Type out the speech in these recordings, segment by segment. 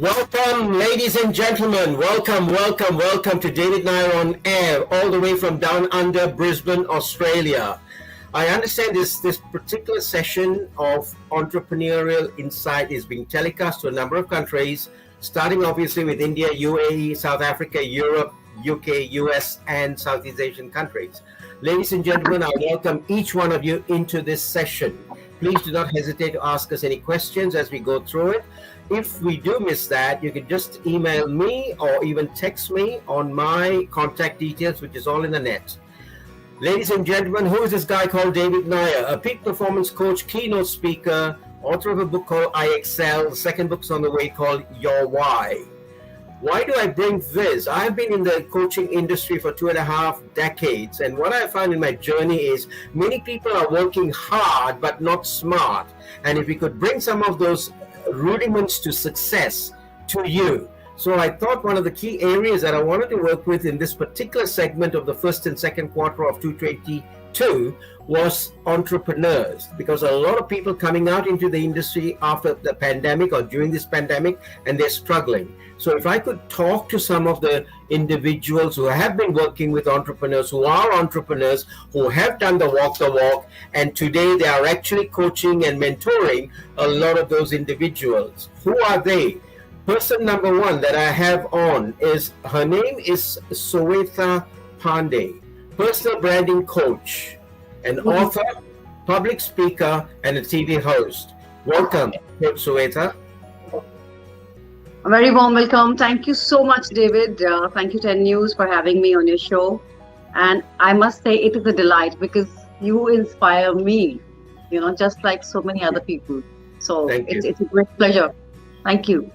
Welcome, ladies and gentlemen. Welcome to David Nair on air, all the way from down under Brisbane, Australia. I understand this particular session of Entrepreneurial Insight is being telecast to a number of countries, starting obviously with India, UAE, South Africa, Europe, UK, US, and Southeast Asian countries. Ladies and gentlemen, I welcome each one of you into this session. Please do not hesitate to ask us any questions as we go through it. If we do miss that, you can just email me or even text me on my contact details, which is all in the net. Ladies and gentlemen, who is this guy called David Nair? A peak performance coach, keynote speaker, author of a book called I Excel. The second book's on the way called Your Why. Why do I bring this? I've been in the coaching industry for 2.5 decades, and what I found in my journey is many people are working hard but not smart. And if we could bring some of those rudiments to success to you. So I thought one of the key areas that I wanted to work with in this particular segment of the first and second quarter of 2022 was entrepreneurs, because a lot of people coming out into the industry after the pandemic or during this pandemic, and they're struggling. So if I could talk to some of the individuals who have been working with entrepreneurs, who are entrepreneurs, who have done the walk, and today they are actually coaching and mentoring a lot of those individuals. Who are they? Person number one that I have on her name is Sweta Pandey, personal branding coach, an author, public speaker, and a TV host. Welcome, Sweta. A very warm welcome. Thank you so much, David. Thank you, 10 News, for having me on your show. And I must say it is a delight because you inspire me, just like so many other people. So it's a great pleasure. Thank you.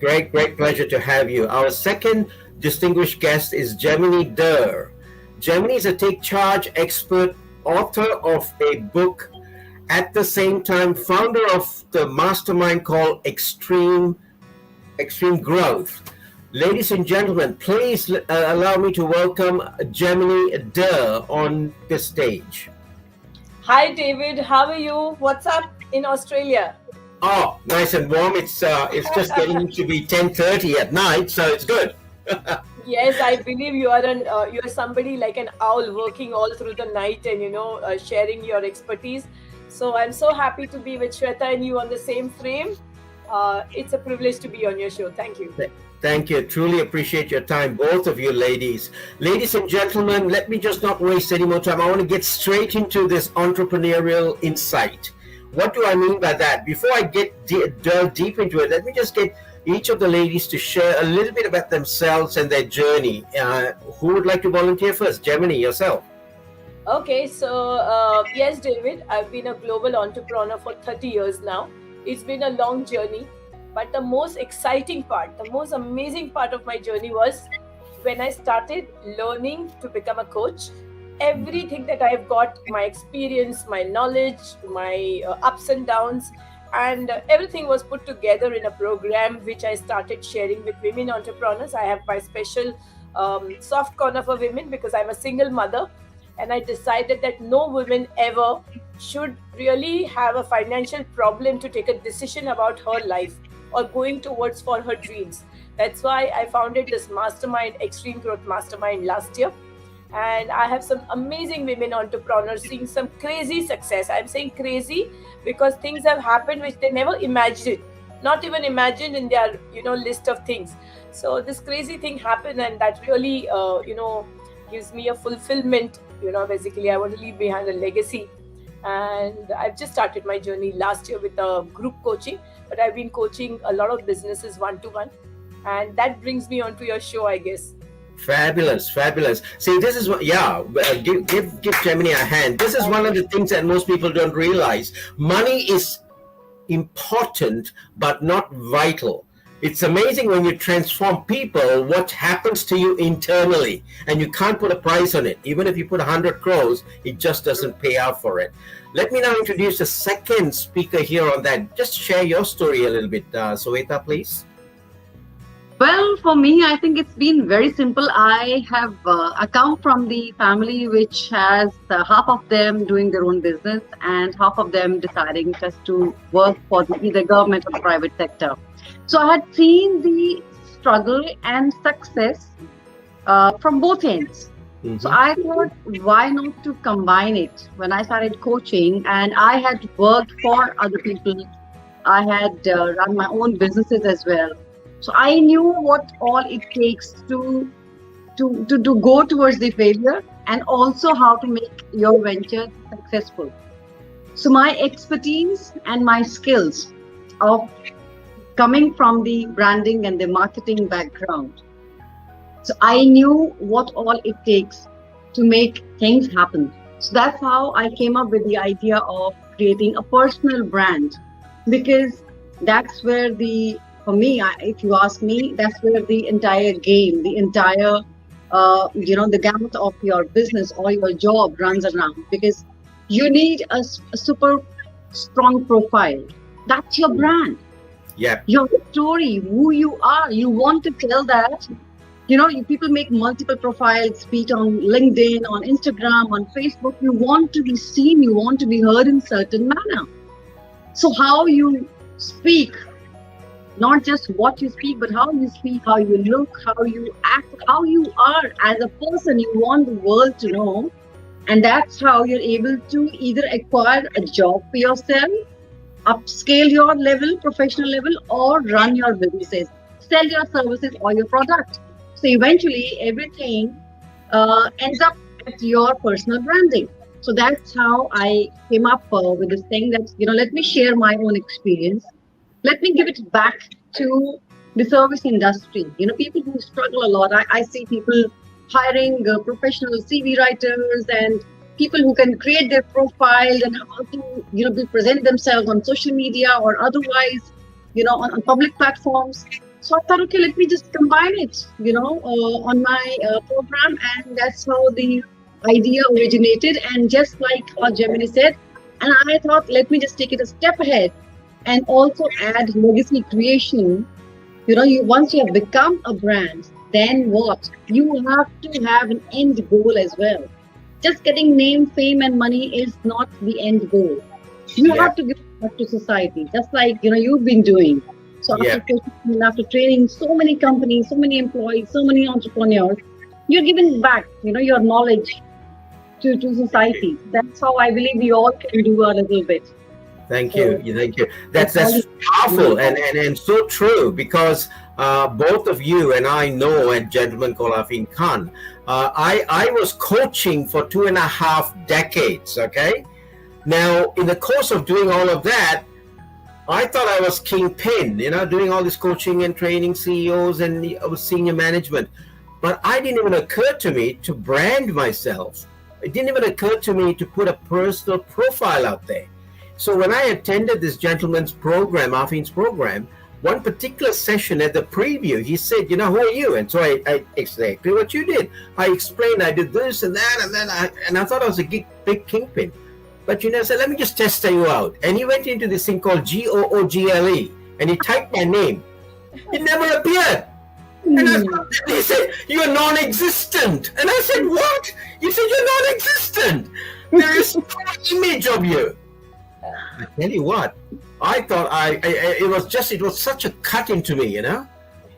Great pleasure to have you. Our second distinguished guest is Gemini Durr. Gemini is a take charge expert, author of a book, at the same time founder of the mastermind called Extreme Growth. Ladies and gentlemen, please allow me to welcome Gemini Durr on the stage. Hi David, how are you? What's up in Australia? Oh, nice and warm. It's just getting to be 10:30 at night, so it's good. Yes, I believe you're somebody like an owl, working all through the night and sharing your expertise. So I'm so happy to be with Shweta and you on the same frame. It's a privilege to be on your show. Thank you. Thank you. Truly appreciate your time, both of you ladies. Ladies and gentlemen, let me just not waste any more time. I want to get straight into this entrepreneurial insight. What do I mean by that? Before I delve deep into it, let me just get each of the ladies to share a little bit about themselves and their journey. Who would like to volunteer first? Gemini, yourself. Okay, so yes, David, I've been a global entrepreneur for 30 years now. It's been a long journey, but the most exciting part, the most amazing part of my journey was when I started learning to become a coach. Everything that I've got, my experience, my knowledge, my ups and downs, and everything was put together in a program which I started sharing with women entrepreneurs. I have my special soft corner for women because I'm a single mother, and I decided that no woman ever should really have a financial problem to take a decision about her life or going towards for her dreams. That's why I founded this mastermind, Extreme Growth Mastermind, last year. And I have some amazing women entrepreneurs seeing some crazy success. I'm saying crazy because things have happened which they never imagined, not even imagined in their list of things. So this crazy thing happened, and that really gives me a fulfillment. Basically I want to leave behind a legacy. And I've just started my journey last year with a group coaching, but I've been coaching a lot of businesses one-to-one, and that brings me onto your show, I guess. Fabulous. See, this is what, give Gemini a hand. This is one of the things that most people don't realize. Money is important, but not vital. It's amazing when you transform people, what happens to you internally, and you can't put a price on it. Even if you put 100 crores, it just doesn't pay out for it. Let me now introduce the second speaker here on that. Just share your story a little bit, Sweta, please. Well, for me, I think it's been very simple. I come from the family which has half of them doing their own business and half of them deciding just to work for the either government or the private sector. So I had seen the struggle and success from both ends. So Mhm. I thought, why not to combine it? When I started coaching and I had worked for other people, I had run my own businesses as well. So I knew what all it takes to go towards the failure and also how to make your venture successful. So my expertise and my skills of coming from the branding and the marketing background. So I knew what all it takes to make things happen. So that's how I came up with the idea of creating a personal brand because that's where for me, if you ask me, that's where the entire game, the entire, the gamut of your business or your job runs around because you need a super strong profile. That's your brand, Yep. your story, who you are. You want to tell that people make multiple profiles, be it on LinkedIn, on Instagram, on Facebook. You want to be seen, you want to be heard in certain manner. So how you speak, not just what you speak, but how you speak, how you look, how you act, how you are as a person, you want the world to know. And that's how you're able to either acquire a job for yourself, upscale your level, professional level, or run your businesses, sell your services or your product. So eventually, everything ends up at your personal branding. So that's how I came up with this thing that, let me share my own experience. Let me give it back to the service industry. People who struggle a lot. I see people hiring professional CV writers and people who can create their profile and how to, present themselves on social media or otherwise, on public platforms. So I thought, okay, let me just combine it, on my program. And that's how the idea originated. And just like what Gemini said, and I thought, let me just take it a step ahead and also add legacy creation. Once you have become a brand, then what? You have to have an end goal as well. Just getting name, fame, and money is not the end goal. You have to give back to society, just like you've been doing. So after coaching, after training so many companies, so many employees, so many entrepreneurs, you're giving back, your knowledge to society. That's how I believe we all can do a little bit. Thank you. Thank you. That's powerful and so true because both of you and I know a gentleman called Afin Khan. I was coaching for 2.5 decades. Okay. Now, in the course of doing all of that, I thought I was kingpin, doing all this coaching and training CEOs and senior management. But it didn't even occur to me to brand myself. It didn't even occur to me to put a personal profile out there. So when I attended this gentleman's program, Afin's program, one particular session at the preview, he said, who are you? And so I exactly what you did. I explained, I did this and that, and then I thought I was a big kingpin. But I said, let me just test you out. And he went into this thing called Google, and he typed my name. It never appeared. And he said, you're non-existent. And I said, what? He said, you're non-existent. There is no image of you. I tell you what, I thought it was such a cut into me,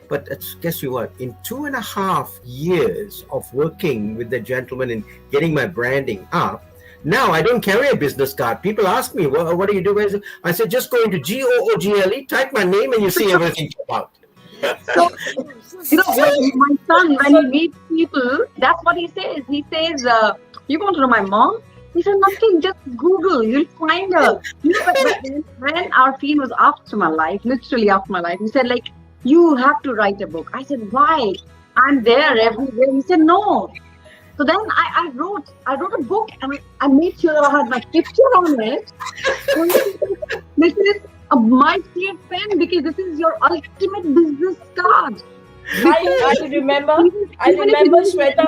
But guess you what? In 2.5 years of working with the gentleman and getting my branding up, now I don't carry a business card. People ask me, what do you do? I said, just go into Google, type my name, and you see everything come out. So, my son, when he meets people, that's what he says. He says, you want to know my mom? He said, nothing, just Google, you'll find her. When Arfin was after my life, literally after my life, he said, you have to write a book. I said, why? I'm there everywhere. He said, no. So then I wrote a book and I made sure I had my picture on it. This is a my clear pen because this is your ultimate business card. I remember Shweta.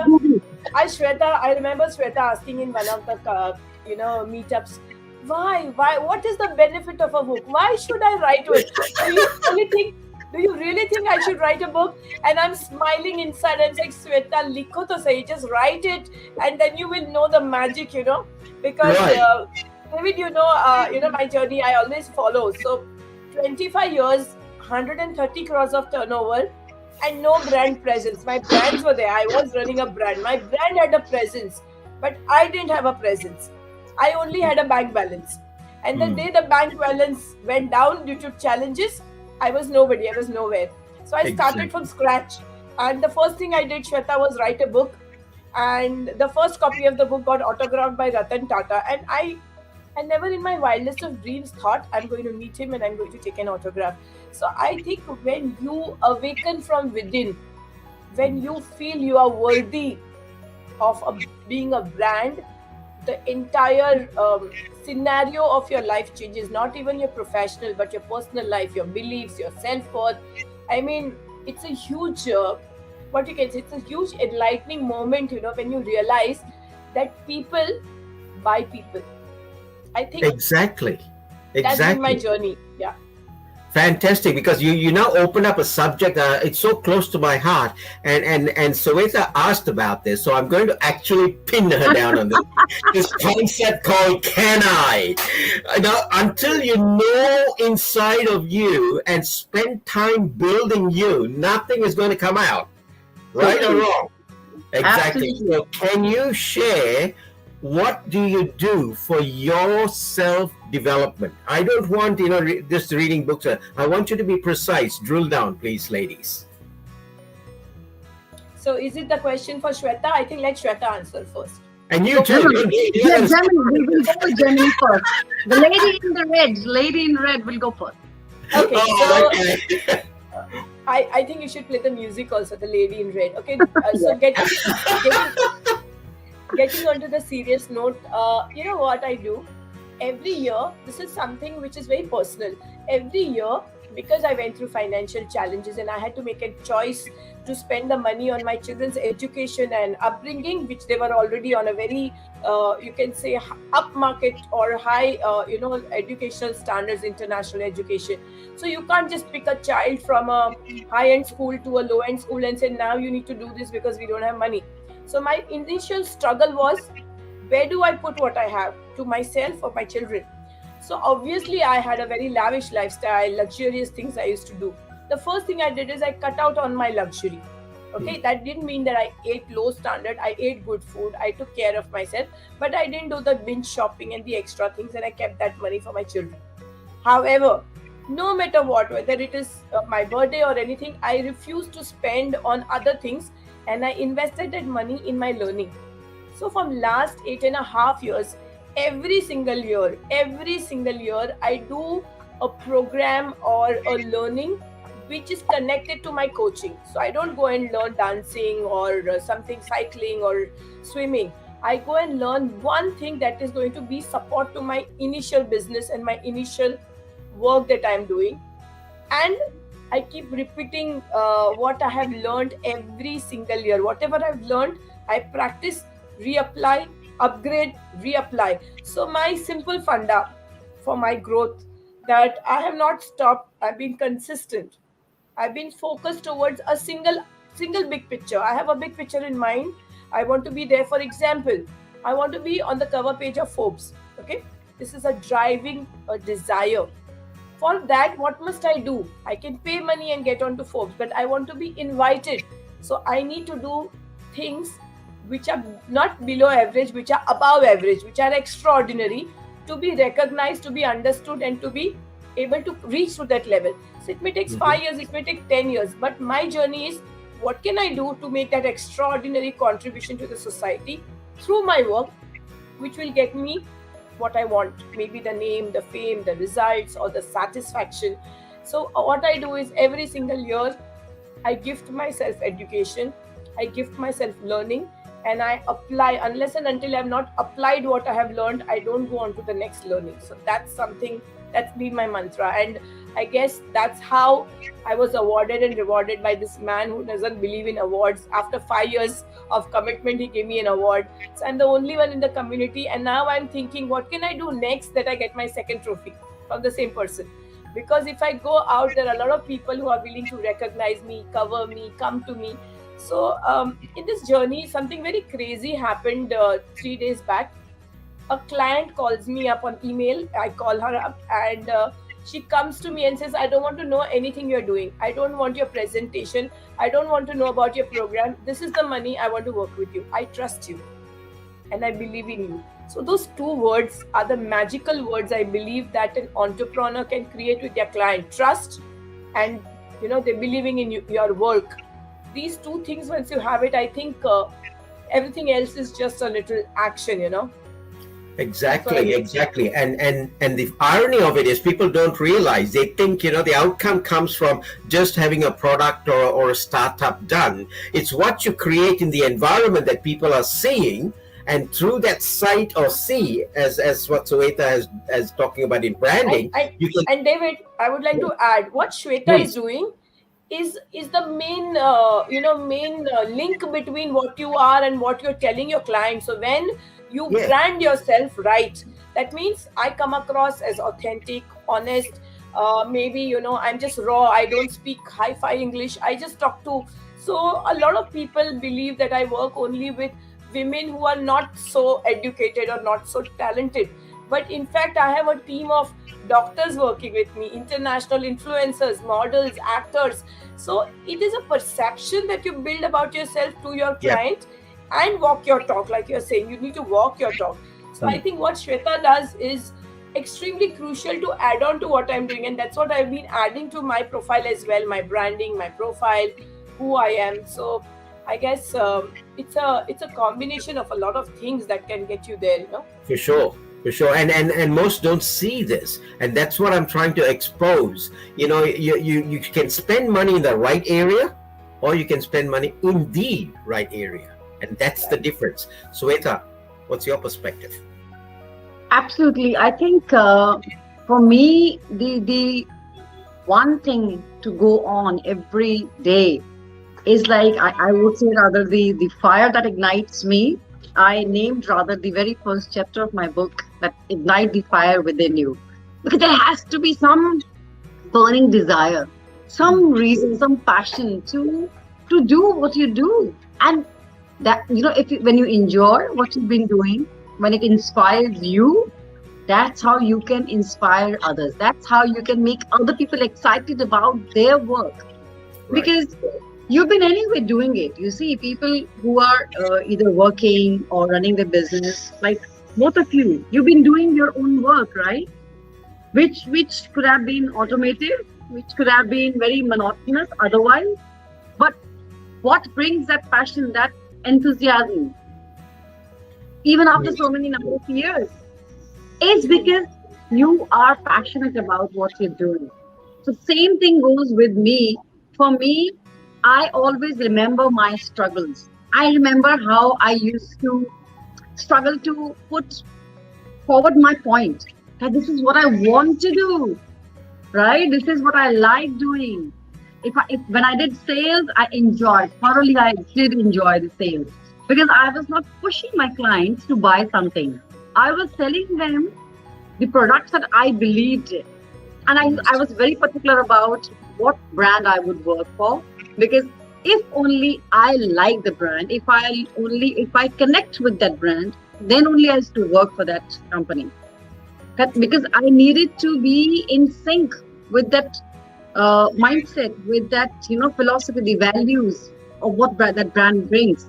I remember Shweta asking in one of the meetups, why? What is the benefit of a book? Why should I write it? So you only think Do you really think I should write a book? And I'm smiling inside. I'm like, Sweta, likho to sahi, just write it, and then you will know the magic, because Right. David, my journey. I always follow. So, 25 years, 130 crores of turnover, and no brand presence. My brands were there. I was running a brand. My brand had a presence, but I didn't have a presence. I only had a bank balance. And the day the bank balance went down due to challenges, I was nobody. I was nowhere. So I started from scratch. And the first thing I did, Shweta, was write a book. And the first copy of the book got autographed by Ratan Tata. And I never in my wildest of dreams thought I'm going to meet him and I'm going to take an autograph. So I think when you awaken from within, when you feel you are worthy of being a brand, the entire scenario of your life changes. Not even your professional, but your personal life, your beliefs, your self-worth. I mean, it's a huge, what you can say, it's a huge enlightening moment, when you realize that people buy people. I think Exactly. that's been my journey. Yeah. Fantastic, because you now open up a subject. It's so close to my heart, and Sweta asked about this, so I'm going to actually pin her down on this concept called "Can I?" Now, until you know inside of you and spend time building you, nothing is going to come out, right or wrong. Exactly. Absolutely. So, can you share? What do you do for your self-development? I don't want, just reading books. I want you to be precise. Drill down, please, ladies. So is it the question for Shweta? I think let Shweta answer first. And you too. Yeah, Gemini, we will go with Gemini first. The lady in red will go first. Okay, Oh, so okay. I think you should play the music also, the lady in red. Okay, so getting onto the serious note, you know what I do? Every year, this is something which is very personal. Every year, because I went through financial challenges and I had to make a choice to spend the money on my children's education and upbringing, which they were already on a very, you can say, upmarket or high, educational standards, international education. So you can't just pick a child from a high-end school to a low-end school and say, now you need to do this because we don't have money. So my initial struggle was, where do I put what I have, to myself or my children? So obviously I had a very lavish lifestyle, luxurious things I used to do. The first thing I did is I cut out on my luxury. Okay, that didn't mean that I ate low standard. I ate good food. I took care of myself, but I didn't do the binge shopping and the extra things, and I kept that money for my children. However, no matter what, whether it is my birthday or anything, I refused to spend on other things, and I invested that money in my learning. So from last 8.5 years, every single year, I do a program or a learning which is connected to my coaching. So I don't go and learn dancing or something, cycling or swimming. I go and learn one thing that is going to be support to my initial business and my initial work that I'm doing. And I keep repeating what I have learned every single year. Whatever I've learned, I practice, reapply, upgrade, reapply. So my simple funda for my growth, that I have not stopped. I've been consistent. I've been focused towards a single big picture. I have a big picture in mind. I want to be there. For example, I want to be on the cover page of Forbes. Okay, this is a driving a desire. For that, what must I do? I can pay money and get onto Forbes, but I want to be invited. So I need to do things which are not below average, which are above average, which are extraordinary, to be recognized, to be understood, and to be able to reach to that level. So it may take 5 years, it may take 10 years, but my journey is, what can I do to make that extraordinary contribution to the society through my work, which will get me what I want, maybe the name, the fame, the results, or the satisfaction. So what I do is, every single year, I gift myself education, I gift myself learning, and I apply. Unless and until I have not applied what I have learned, I don't go on to the next learning. So that's something that's been my mantra. And I guess that's how I was awarded and rewarded by this man who doesn't believe in awards. After 5 years of commitment, he gave me an award. So I'm the only one in the community. And now I'm thinking, what can I do next that I get my second trophy from the same person? Because if I go out, there are a lot of people who are willing to recognize me, cover me, come to me. So in this journey, something very crazy happened 3 days back. A client calls me up on email. I call her up, and she comes to me and says, I don't want to know anything you're doing. I don't want your presentation. I don't want to know about your program. This is the money. I want to work with you. I trust you and I believe in you. So those two words are the magical words I believe that an entrepreneur can create with their client. Trust and, they're believing in your work. These two things, once you have it, I think everything else is just a little action. Exactly. And the irony of it is people don't realize, they think, the outcome comes from just having a product or a startup done. It's what you create in the environment that people are seeing, and through that sight or see, as what Shweta has talking about in branding, you can. And David, I would like to add what Shweta is doing is the main link between what you are and what you're telling your clients. So when you brand yourself right, that means I come across as authentic, honest. Maybe I'm just raw. I don't speak hi-fi English. I just talk to. So a lot of people believe that I work only with women who are not so educated or not so talented. But in fact, I have a team of doctors working with me, international influencers, models, actors. So it is a perception that you build about yourself to your client and walk your talk. Like you're saying, you need to walk your talk. So I think what Shweta does is extremely crucial to add on to what I'm doing. And that's what I've been adding to my profile as well, my branding, my profile, who I am. So I guess it's a combination of a lot of things that can get you there, For sure. And most don't see this, and that's what I'm trying to expose. You can spend money in the right area, or you can spend money in the right area, and that's the difference. Shweta, what's your perspective? Absolutely. I think for me, the one thing to go on every day is like, I would say rather the fire that ignites me. I named rather the very first chapter of my book that ignite the fire within you, because there has to be some burning desire, some reason, some passion to do what you do. And that, when you enjoy what you've been doing, when it inspires you, that's how you can inspire others. That's how you can make other people excited about their work. Right. Because you've been anyway doing it. You see, people who are either working or running their business, like both of you, you've been doing your own work, right? Which could have been automated, which could have been very monotonous otherwise. But what brings that passion, that enthusiasm, even after so many number of years, is because you are passionate about what you're doing. So same thing goes with me. For me, I always remember my struggles. I remember how I used to struggle to put forward my point, that this is what I want to do, right? This is what I like doing. When I did sales, I enjoyed thoroughly. I did enjoy the sales because I was not pushing my clients to buy something. I was telling them the products that I believed in, and I was very particular about what brand I would work for, because if only I like the brand, if I connect with that brand, then only I used to work for that company. Because I needed to be in sync with that mindset, with that philosophy, the values of what that brand brings.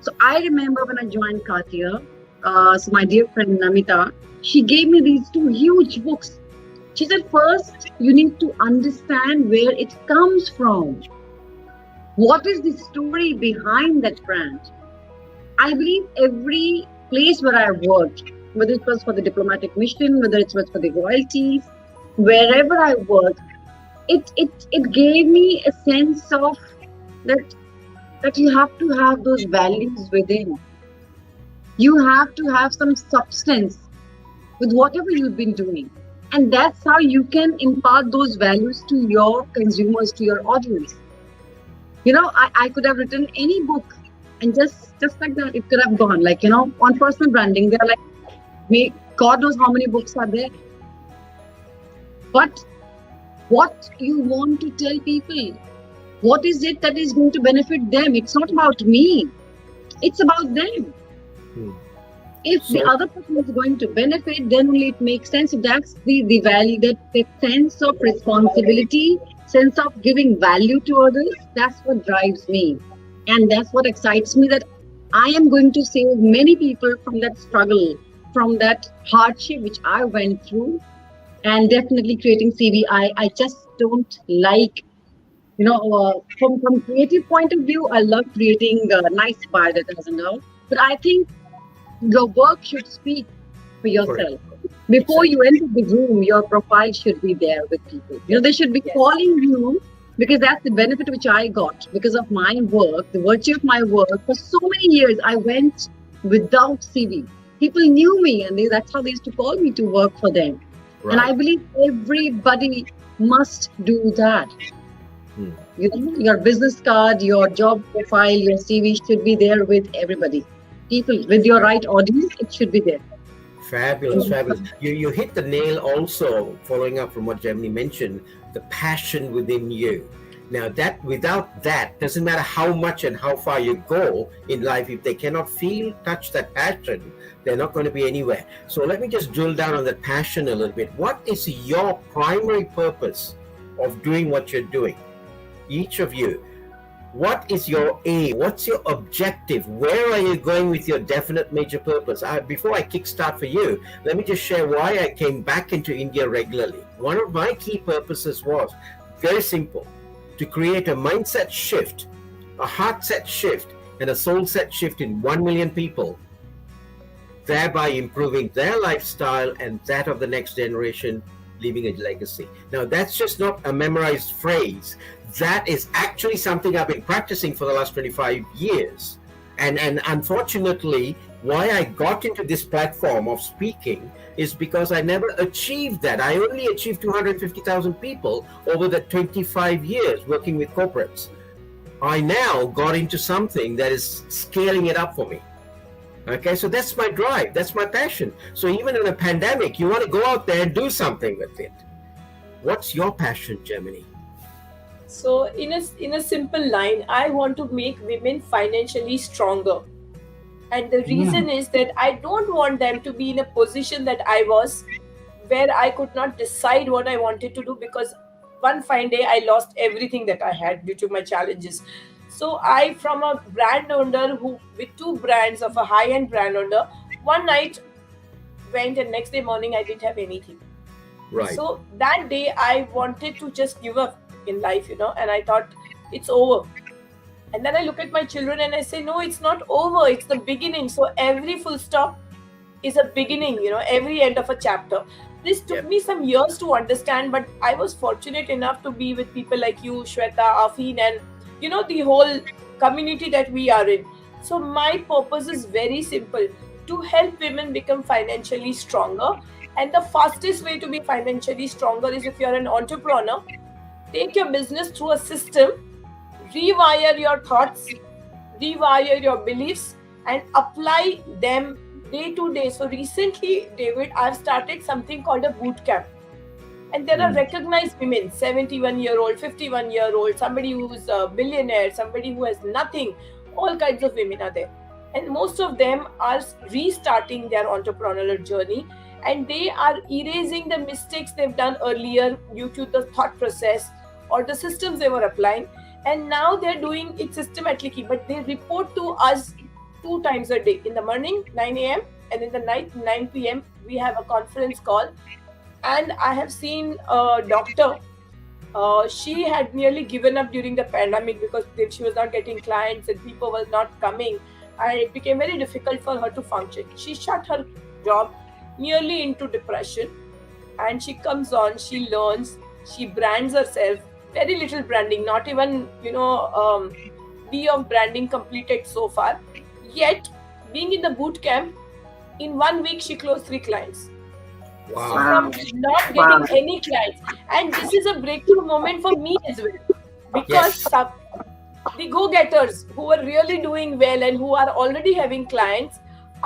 So I remember when I joined Cartier, so my dear friend Namita, she gave me these two huge books. She said, first, you need to understand where it comes from. What is the story behind that brand? I believe every place where I worked, whether it was for the diplomatic mission, whether it was for the royalties, wherever I worked, it gave me a sense of that you have to have those values within. You have to have some substance with whatever you've been doing. And that's how you can impart those values to your consumers, to your audience. I could have written any book and just like that, it could have gone. Like, on personal branding, there are like, God knows how many books are there. But what you want to tell people. What is it that is going to benefit them? It's not about me. It's about them. If the So other person is going to benefit, then only it makes sense. So that's the value, that sense of responsibility, sense of giving value to others. That's what drives me. And that's what excites me, that I am going to save many people from that struggle, from that hardship which I went through. And definitely creating CV. I just don't like, from creative point of view, I love creating nice biodatas and all. But I think your work should speak for correct. yourself. Before Exactly. you enter the room, your profile should be there with people. They should be Yes. calling you, because that's the benefit which I got because of my work, the virtue of my work. For so many years, I went without CV. People knew me, and that's how they used to call me to work for them. And I Right. believe everybody must do that. Your business card, your job profile, your CV should be there with everybody. People with your right audience, it should be there. Fabulous, fabulous. You hit the nail also, following up from what Gemini mentioned, the passion within you. Now that without that, doesn't matter how much and how far you go in life, if they cannot feel, touch that passion, they're not going to be anywhere. So let me just drill down on that passion a little bit. What is your primary purpose of doing what you're doing? Each of you. What is your aim? What's your objective? Where are you going with your definite major purpose? Before I kickstart for you, let me just share why I came back into India regularly. One of my key purposes was very simple: to create a mindset shift, a heart set shift, and a soul set shift in 1 million people, thereby improving their lifestyle and that of the next generation, leaving a legacy. Now, that's just not a memorized phrase. That is actually something I've been practicing for the last 25 years. And unfortunately, why I got into this platform of speaking is because I never achieved that. I only achieved 250,000 people over the 25 years working with corporates. I now got into something that is scaling it up for me. Okay, so that's my drive, that's my passion. So even in a pandemic, you want to go out there and do something with it. What's your passion, Gemini? So in a simple line, I want to make women financially stronger. And the reason is that I don't want them to be in a position that I was, where I could not decide what I wanted to do, because one fine day I lost everything that I had due to my challenges. So I, from a brand owner who with two brands of a high-end brand owner, one night went and next day morning I didn't have anything. Right. So that day I wanted to just give up in life, and I thought it's over. And then I look at my children and I say, no, it's not over, it's the beginning. So every full stop is a beginning, every end of a chapter. This took me some years to understand, but I was fortunate enough to be with people like you, Shweta, Afeen, and the whole community that we are in. So my purpose is very simple: to help women become financially stronger. And the fastest way to be financially stronger is, if you're an entrepreneur, take your business through a system, rewire your thoughts, rewire your beliefs, and apply them day to day. So recently, David, I've started something called a boot camp. And there are recognized women, 71-year-old, 51-year-old, somebody who's a billionaire, somebody who has nothing. All kinds of women are there. And most of them are restarting their entrepreneurial journey, and they are erasing the mistakes they've done earlier due to the thought process or the systems they were applying. And now they're doing it systematically, but they report to us 2 times a day. In the morning, 9 a.m., and in the night, 9 p.m., we have a conference call. And I have seen a doctor. She had nearly given up during the pandemic because she was not getting clients and people were not coming. And it became very difficult for her to function. She shut her job, nearly into depression. And she comes on, she learns, she brands herself. Very little branding, not even, B of branding completed so far. Yet, being in the boot camp, in 1 week, she closed 3 clients. Wow. So from not getting any clients, and this is a breakthrough moment for me as well, because the go-getters who are really doing well and who are already having clients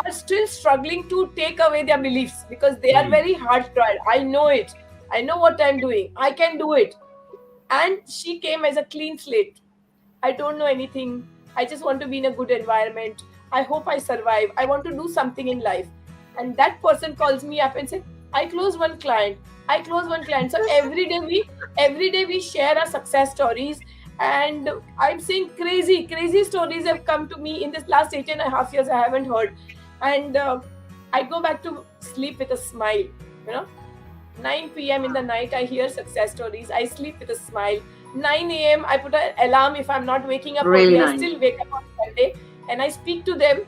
are still struggling to take away their beliefs, because they are very hard tried. I know it. I know what I'm doing. I can do it. And she came as a clean slate. I don't know anything. I just want to be in a good environment. I hope I survive. I want to do something in life. And that person calls me up and said, I close one client. I close one client. So every day we share our success stories. And I'm saying crazy stories have come to me in this last 8.5 years. I haven't heard. And I go back to sleep with a smile. 9 p.m. in the night, I hear success stories. I sleep with a smile. 9 a.m. I put an alarm if I'm not waking up Really early. nice. I still wake up on Sunday and I speak to them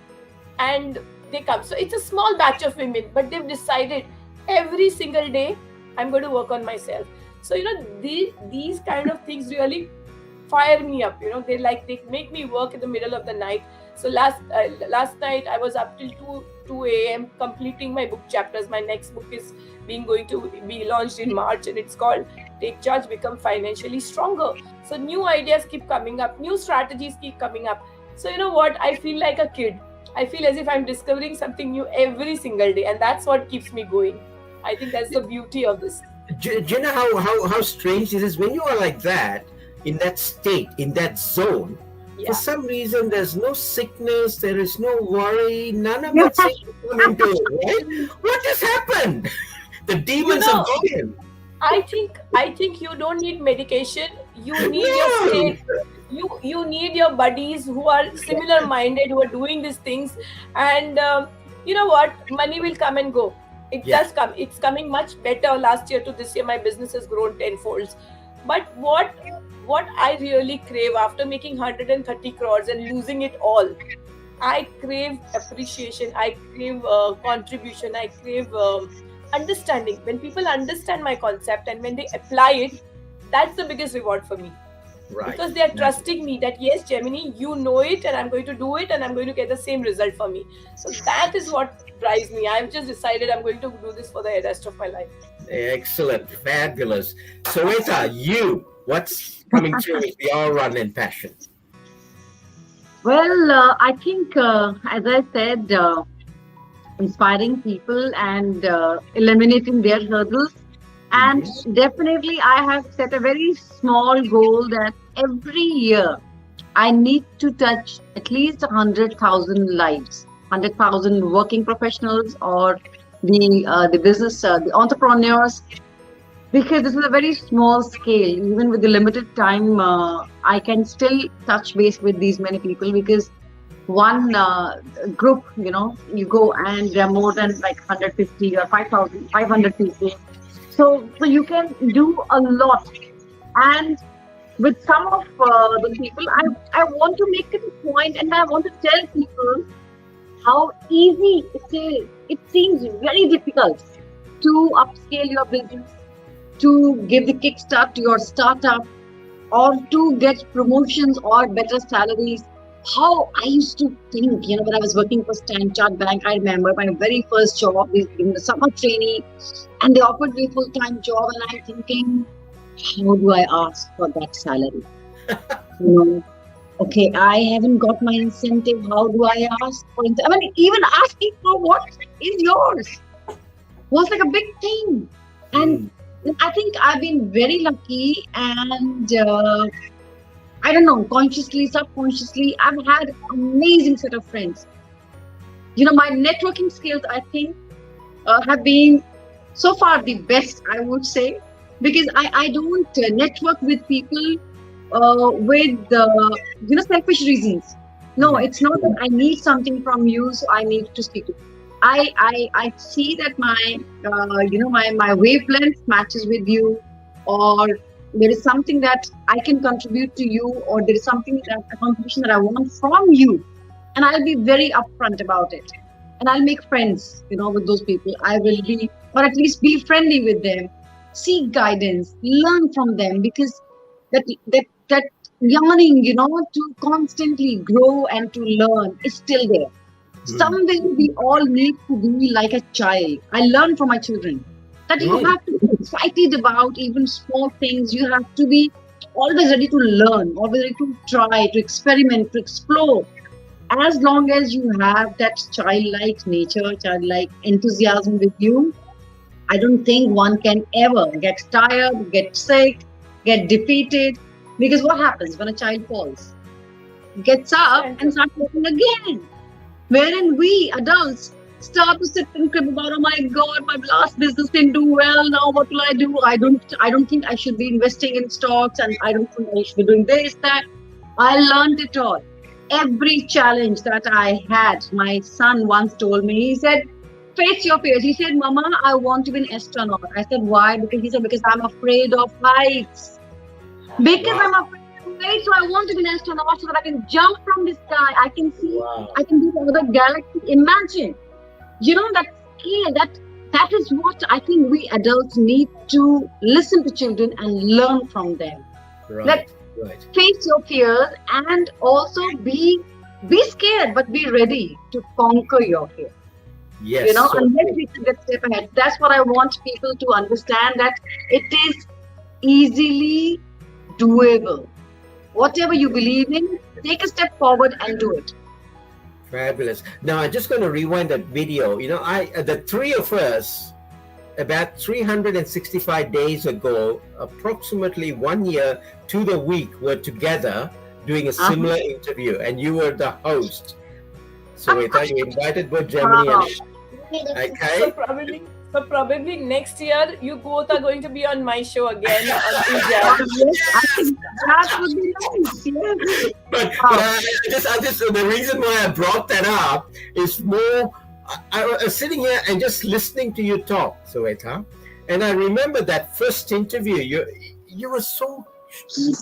and they come. So it's a small batch of women, but they've decided every single day I'm going to work on myself. So these kind of things really fire me up. They make me work in the middle of the night. So last night I was up till 2 a.m. completing my book chapters. My next book is going to be launched in March, and it's called Take Charge, Become Financially Stronger. So new ideas keep coming up, new strategies keep coming up. So you know what? I feel like a kid. I feel as if I'm discovering something new every single day, and that's what keeps me going. I think that's the beauty of this. Do you know how strange it is when you are like that, in that state, in that zone? For some reason, there's no sickness, there is no worry, none of that things come into it, right? What has happened? The demons are gone. I think you don't need medication. You need your state. You need your buddies who are similar minded, who are doing these things. And you know what? Money will come and go. It does come. It's coming much better last year to this year. My business has grown tenfolds. But what I really crave after making 130 crores and losing it all, I crave appreciation. I crave contribution. I crave understanding. When people understand my concept and when they apply it, that's the biggest reward for me. Right. Because they are trusting me that yes, Gemini, you know it and I'm going to do it and I'm going to get the same result for me. So that is what drives me. I've just decided I'm going to do this for the rest of my life. Excellent. Fabulous. Sweta, what's coming through with your run and passion? Well, I think, as I said, inspiring people and eliminating their hurdles. And definitely, I have set a very small goal that every year I need to touch at least 100,000 lives, 100,000 working professionals or the business, the entrepreneurs. Because this is a very small scale. Even with the limited time, I can still touch base with these many people because one group, you go and there are more than like 150 or 500 people. So you can do a lot. And with some of the people, I want to make it a point and I want to tell people how easy it is. It seems very difficult to upscale your business, to give the kickstart to your startup, or to get promotions or better salaries. How I used to think, when I was working for Standard Chartered Bank, I remember my very first job, in the summer trainee, and they offered me a full-time job, and I'm thinking, how do I ask for that salary? Okay, I haven't got my incentive. How do I ask for it? I mean, even asking for what is yours was like a big thing. And I think I've been very lucky and I don't know, consciously, subconsciously, I've had amazing set of friends. My networking skills, I think, have been so far the best, I would say, because I don't network with people with selfish reasons. No, it's not that I need something from you, so I need to speak to you. I see that my my wavelength matches with you, or there is something that I can contribute to you, or there is something that a contribution that I want from you, and I'll be very upfront about it, and I'll make friends, with those people. I will be, or at least be friendly with them, seek guidance, learn from them, because that yearning, to constantly grow and to learn is still there. Someday we all need to be like a child. I learn from my children that you have to be excited about even small things. You have to be always ready to learn, always ready to try, to experiment, to explore. As long as you have that childlike nature, childlike enthusiasm with you, I don't think one can ever get tired, get sick, get defeated. Because what happens when a child falls? Gets up and starts walking again. Wherein we adults start to sit and crib about, oh my God, my last business didn't do well. Now what will I do? I don't think I should be investing in stocks, and I don't think I should be doing this, that. I learned it all. Every challenge that I had, my son once told me, he said, face your fears. He said, Mama, I want to be an astronaut. I said, why? Because he said, because I'm afraid of heights. Because I'm afraid of heights, so I want to be an astronaut so that I can jump from the sky. I can see, I can do other galaxies. Imagine, that scale, that is what I think we adults need to listen to children and learn from them. Right. Face your fears and also be scared, but be ready to conquer your fear. Yes. And then we can get step ahead. That's what I want people to understand, that it is easily doable. Whatever you believe in, take a step forward and do it. Fabulous. Now I'm just going to rewind that video. The three of us, about 365 days ago, approximately 1 year to the week, were together doing a similar interview, and you were the host. So you invited both Gemini and okay. So probably next year you both are going to be on my show again. Yes, I think that would be nice. Yes. But I just the reason why I brought that up is more. I was sitting here and just listening to you talk, Sweta, and I remember that first interview. You were so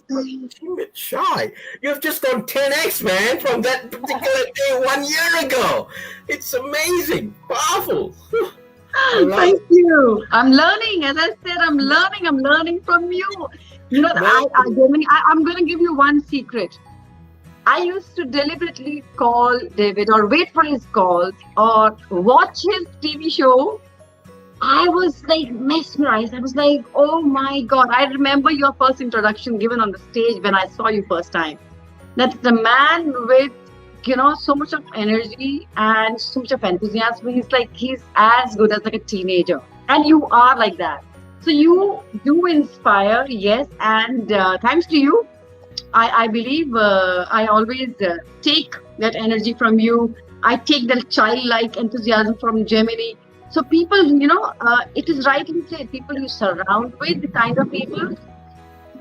timid, shy. You've just gone 10x, man, from that particular day 1 year ago. It's amazing, powerful. Thank you. I'm learning. As I said, I'm learning from you. I'm going to give you one secret. I used to deliberately call David or wait for his calls or watch his TV show. I was like mesmerized. I was like, oh my God. I remember your first introduction given on the stage when I saw you first time. That the man with so much of energy and so much of enthusiasm. He's as good as like a teenager, and you are like that. So you do inspire, yes, and thanks to you, I believe I always take that energy from you. I take that childlike enthusiasm from Gemini. So people, it is rightly said, people you surround with, the kind of people,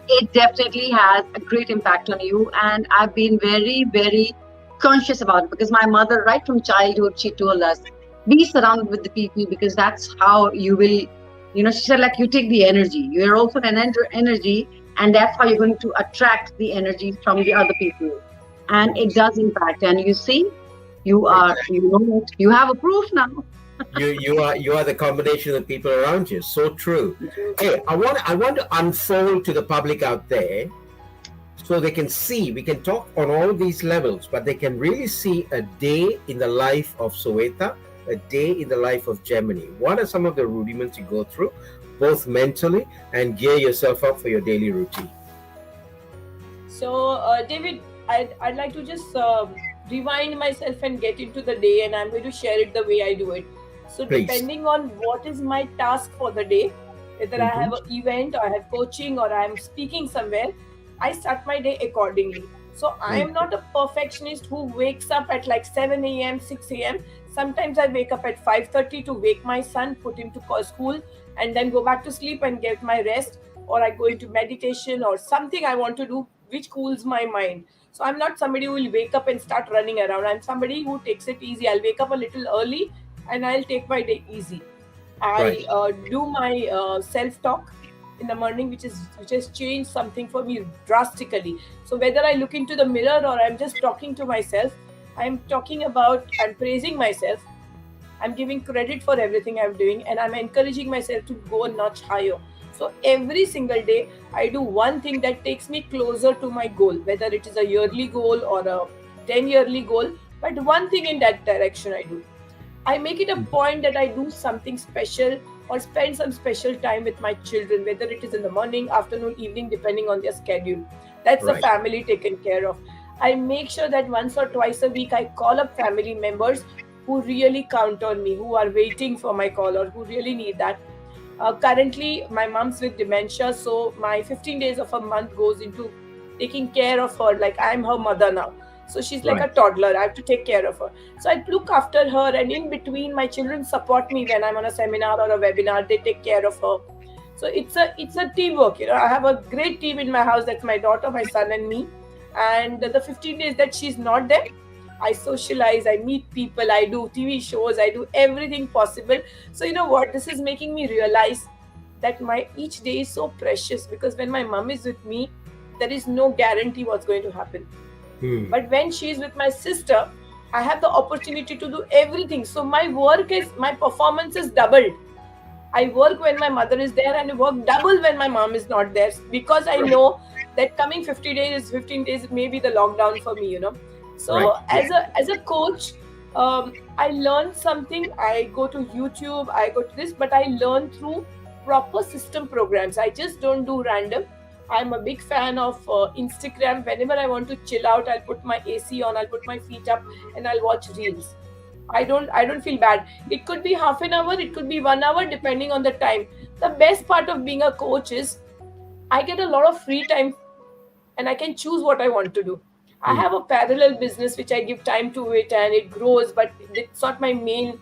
it definitely has a great impact on you. And I've been very, very conscious about it, because my mother, right from childhood, she told us, be surrounded with the people, because that's how you will, she said, like, you take the energy, you're also an energy, and that's how you're going to attract the energy from the other people. And it does impact. And you see, you are, you have a proof now. you are the combination of the people around you. So true. Hey, I want to unfold to the public out there, so they can see, we can talk on all these levels, but they can really see a day in the life of Sweta, a day in the life of Gemini. What are some of the rudiments you go through, both mentally and gear yourself up for your daily routine? So, David, I'd like to just rewind myself and get into the day, and I'm going to share it the way I do it. So, Please. Depending on what is my task for the day, whether I have an event or I have coaching or I'm speaking somewhere, I start my day accordingly. So I am not a perfectionist who wakes up at like 7 a.m., 6 a.m. Sometimes I wake up at 5:30 to wake my son, put him to school, and then go back to sleep and get my rest, or I go into meditation or something I want to do which cools my mind. So I'm not somebody who will wake up and start running around. I'm somebody who takes it easy. I'll wake up a little early and I'll take my day easy. I do my self-talk in the morning, which has changed something for me drastically. So whether I look into the mirror or I'm just talking to myself, I'm praising myself. I'm giving credit for everything I'm doing, and I'm encouraging myself to go a notch higher. So every single day, I do one thing that takes me closer to my goal, whether it is a yearly goal or a 10-yearly goal, but one thing in that direction I do. I make it a point that I do something special or spend some special time with my children, whether it is in the morning, afternoon, evening, depending on their schedule. That's the family taken care of. I make sure that once or twice a week, I call up family members who really count on me, who are waiting for my call or who really need that. Currently, my mom's with dementia, so my 15 days of a month goes into taking care of her. Like I'm her mother now. So she's like a Right. toddler. I have to take care of her. So I look after her, and in between, my children support me when I'm on a seminar or a webinar. They take care of her. So it's a teamwork. I have a great team in my house. That's my daughter, my son, and me. And the 15 days that she's not there, I socialize, I meet people, I do TV shows, I do everything possible. So you know what? This is making me realize that my each day is so precious, because when my mom is with me, there is no guarantee what's going to happen. But when she is with my sister, I have the opportunity to do everything. So my performance is doubled. I work when my mother is there, and I work double when my mom is not there, because I Right. know that coming 50 days, 15 days may be the lockdown for me. So Right. as a coach, I learn something. I go to YouTube, I go to this, but I learn through proper system programs. I just don't do random. I'm a big fan of Instagram. Whenever I want to chill out, I'll put my AC on, I'll put my feet up, and I'll watch reels. I don't feel bad. It could be half an hour, it could be 1 hour, depending on the time. The best part of being a coach is I get a lot of free time, and I can choose what I want to do. I have a parallel business which I give time to it, and it grows, but it's not my main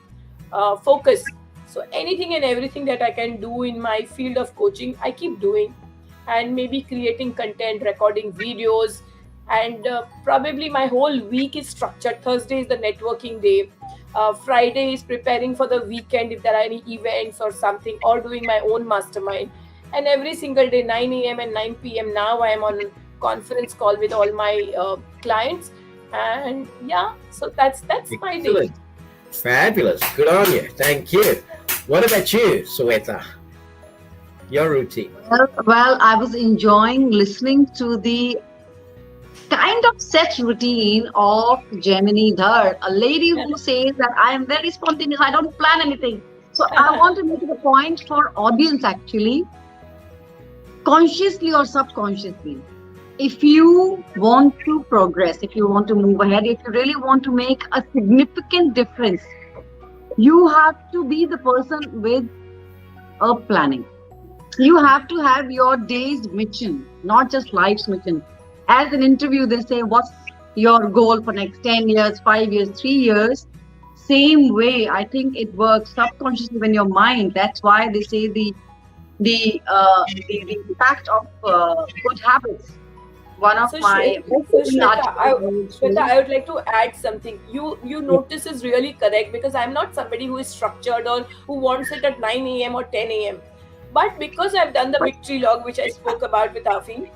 focus. So anything and everything that I can do in my field of coaching, I keep doing, and maybe creating content, recording videos, and probably my whole week is structured. Thursday is the networking day. Friday is preparing for the weekend if there are any events or something, or doing my own mastermind. And every single day, 9 a.m. and 9 p.m. Now I am on conference call with all my clients, and yeah, so that's my day. Excellent. Fabulous. Good on you. Thank you. What about you, Sweta? Your routine. Well, I was enjoying listening to the kind of set routine of Gemini Dhar, a lady who says that I am very spontaneous, I don't plan anything. So I want to make it a point for audience actually, consciously or subconsciously. If you want to progress, if you want to move ahead, if you really want to make a significant difference, you have to be the person with a planning. You have to have your day's mission, not just life's mission. As an interview, they say, what's your goal for next 10 years, 5 years, 3 years? Same way, I think it works subconsciously in your mind. That's why they say the impact of good habits. One of So, my Shweta, I would like to add something. You notice is really correct, because I'm not somebody who is structured or who wants it at 9 a.m. or 10 a.m. But because I've done the victory log, which I spoke about with Afin,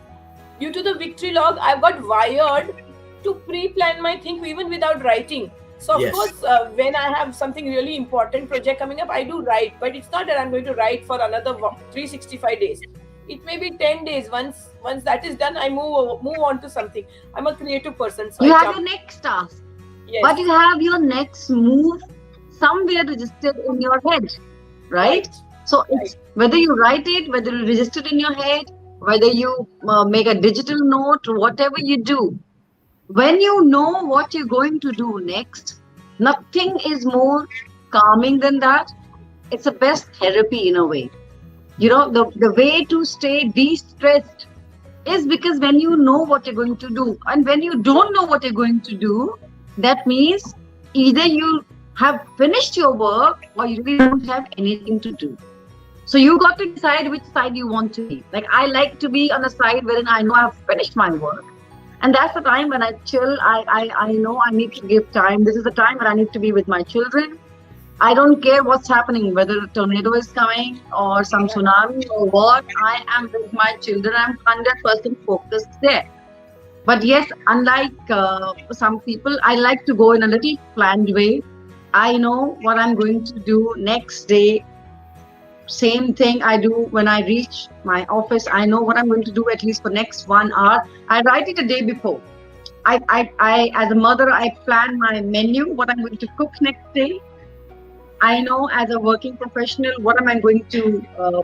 due to the victory log, I've got wired to pre-plan my thing even without writing. So of Yes. course, when I have something really important project coming up, I do write. But it's not that I'm going to write for another 365 days. It may be 10 days. Once that is done, I move on to something. I'm a creative person, so you I have jump. your next task, Yes. but you have your next move somewhere registered in your head, right? So it's whether you write it, whether you register it in your head, whether you make a digital note, whatever you do, when you know what you're going to do next, nothing is more calming than that. It's the best therapy in a way. The way to stay de-stressed is because when you know what you're going to do, and when you don't know what you're going to do, that means either you have finished your work or you really don't have anything to do. So you got to decide which side you want to be. Like I like to be on a side wherein I know I've finished my work. And that's the time when I chill. I know I need to give time. This is the time when I need to be with my children. I don't care what's happening, whether a tornado is coming or some tsunami or what. I am with my children. I'm 100% focused there. But yes, unlike some people, I like to go in a little planned way. I know what I'm going to do next day. Same thing I do when I reach my office. I know what I'm going to do at least for next 1 hour. I write it a day before. I as a mother, I plan my menu, what I'm going to cook next day. I know as a working professional, what am I going to,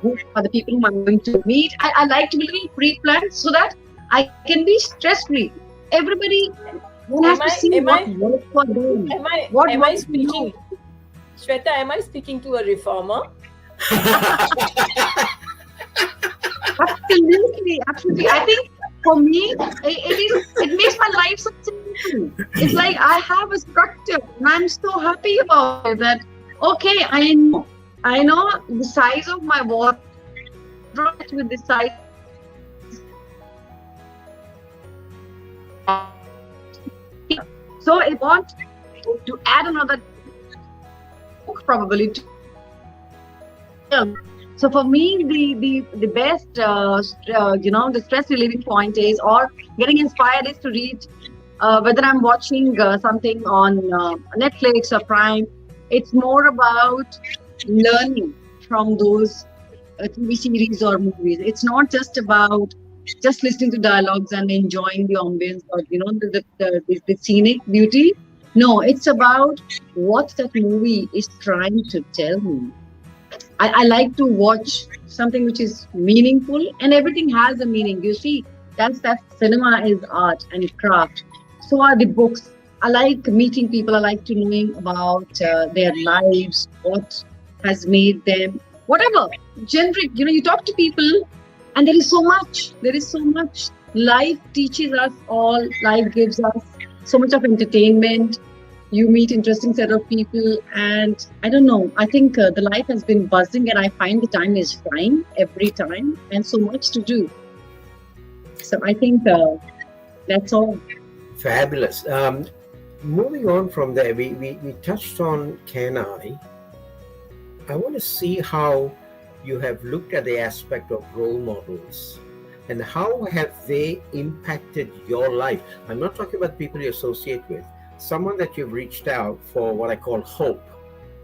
who are the people whom I'm going to meet. I like to be a little pre-planned so that I can be stress-free. Everybody has to see what works for them. Am I speaking, Shweta, am I speaking to a reformer? Absolutely, absolutely. I think for me, it makes my life so simple. It's like I have a structure, and I'm so happy about it. That okay, I know the size of my wardrobe with the size of my so if I want to add another book probably to so for me the best the stress relieving point is or getting inspired is to read whether I'm watching something on Netflix or Prime. It's more about learning from those TV series or movies. It's not just about just listening to dialogues and enjoying the ambience or the scenic beauty. No, it's about what that movie is trying to tell me. I like to watch something which is meaningful, and everything has a meaning. You see, that cinema is art and craft. So are the books. I like meeting people. I like to knowing about their lives, what has made them, whatever. Generic. You talk to people, and there is so much. There is so much. Life teaches us all. Life gives us so much of entertainment. You meet interesting set of people, and I don't know, I think the life has been buzzing, and I find the time is flying every time, and so much to do. So I think that's all. Fabulous. Moving on from there, we touched on Can I want to see how you have looked at the aspect of role models and how have they impacted your life. I'm not talking about people you associate with, someone that you've reached out for what I call hope,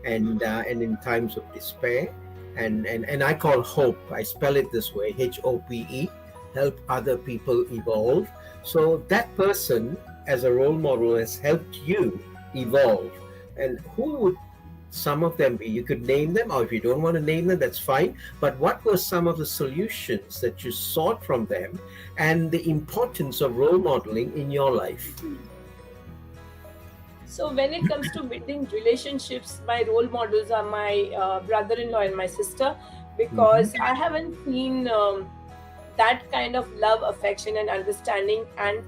and in times of despair, and I call hope. I spell it this way: HOPE. Help other people evolve. So that person, as a role model, has helped you evolve. And who would some of them be? You could name them, or if you don't want to name them, that's fine. But what were some of the solutions that you sought from them, and the importance of role modeling in your life? So when it comes to building relationships, my role models are my brother-in-law and my sister, because I haven't seen that kind of love, affection, and understanding, and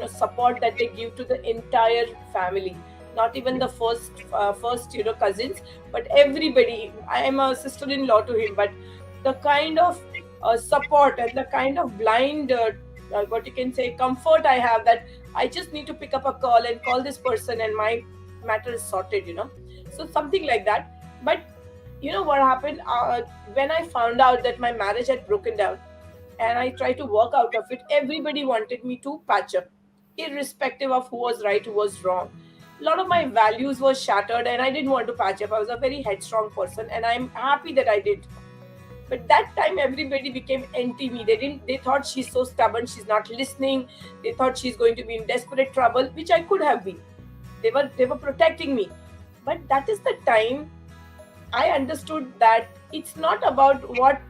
support that they give to the entire family. Not even the first cousins, but everybody. I am a sister-in-law to him, but the kind of support and the kind of blind what you can say comfort I have, that I just need to pick up a call and call this person and my matter is sorted. So something like that. But you know what happened when I found out that my marriage had broken down and I tried to work out of it, everybody wanted me to patch up, irrespective of who was right, who was wrong. A lot of my values were shattered and I didn't want to patch up. I was a very headstrong person and I'm happy that I did. But that time everybody became anti me. They thought she's so stubborn, she's not listening. They thought she's going to be in desperate trouble, which I could have been. They were protecting me. But that is the time I understood that it's not about what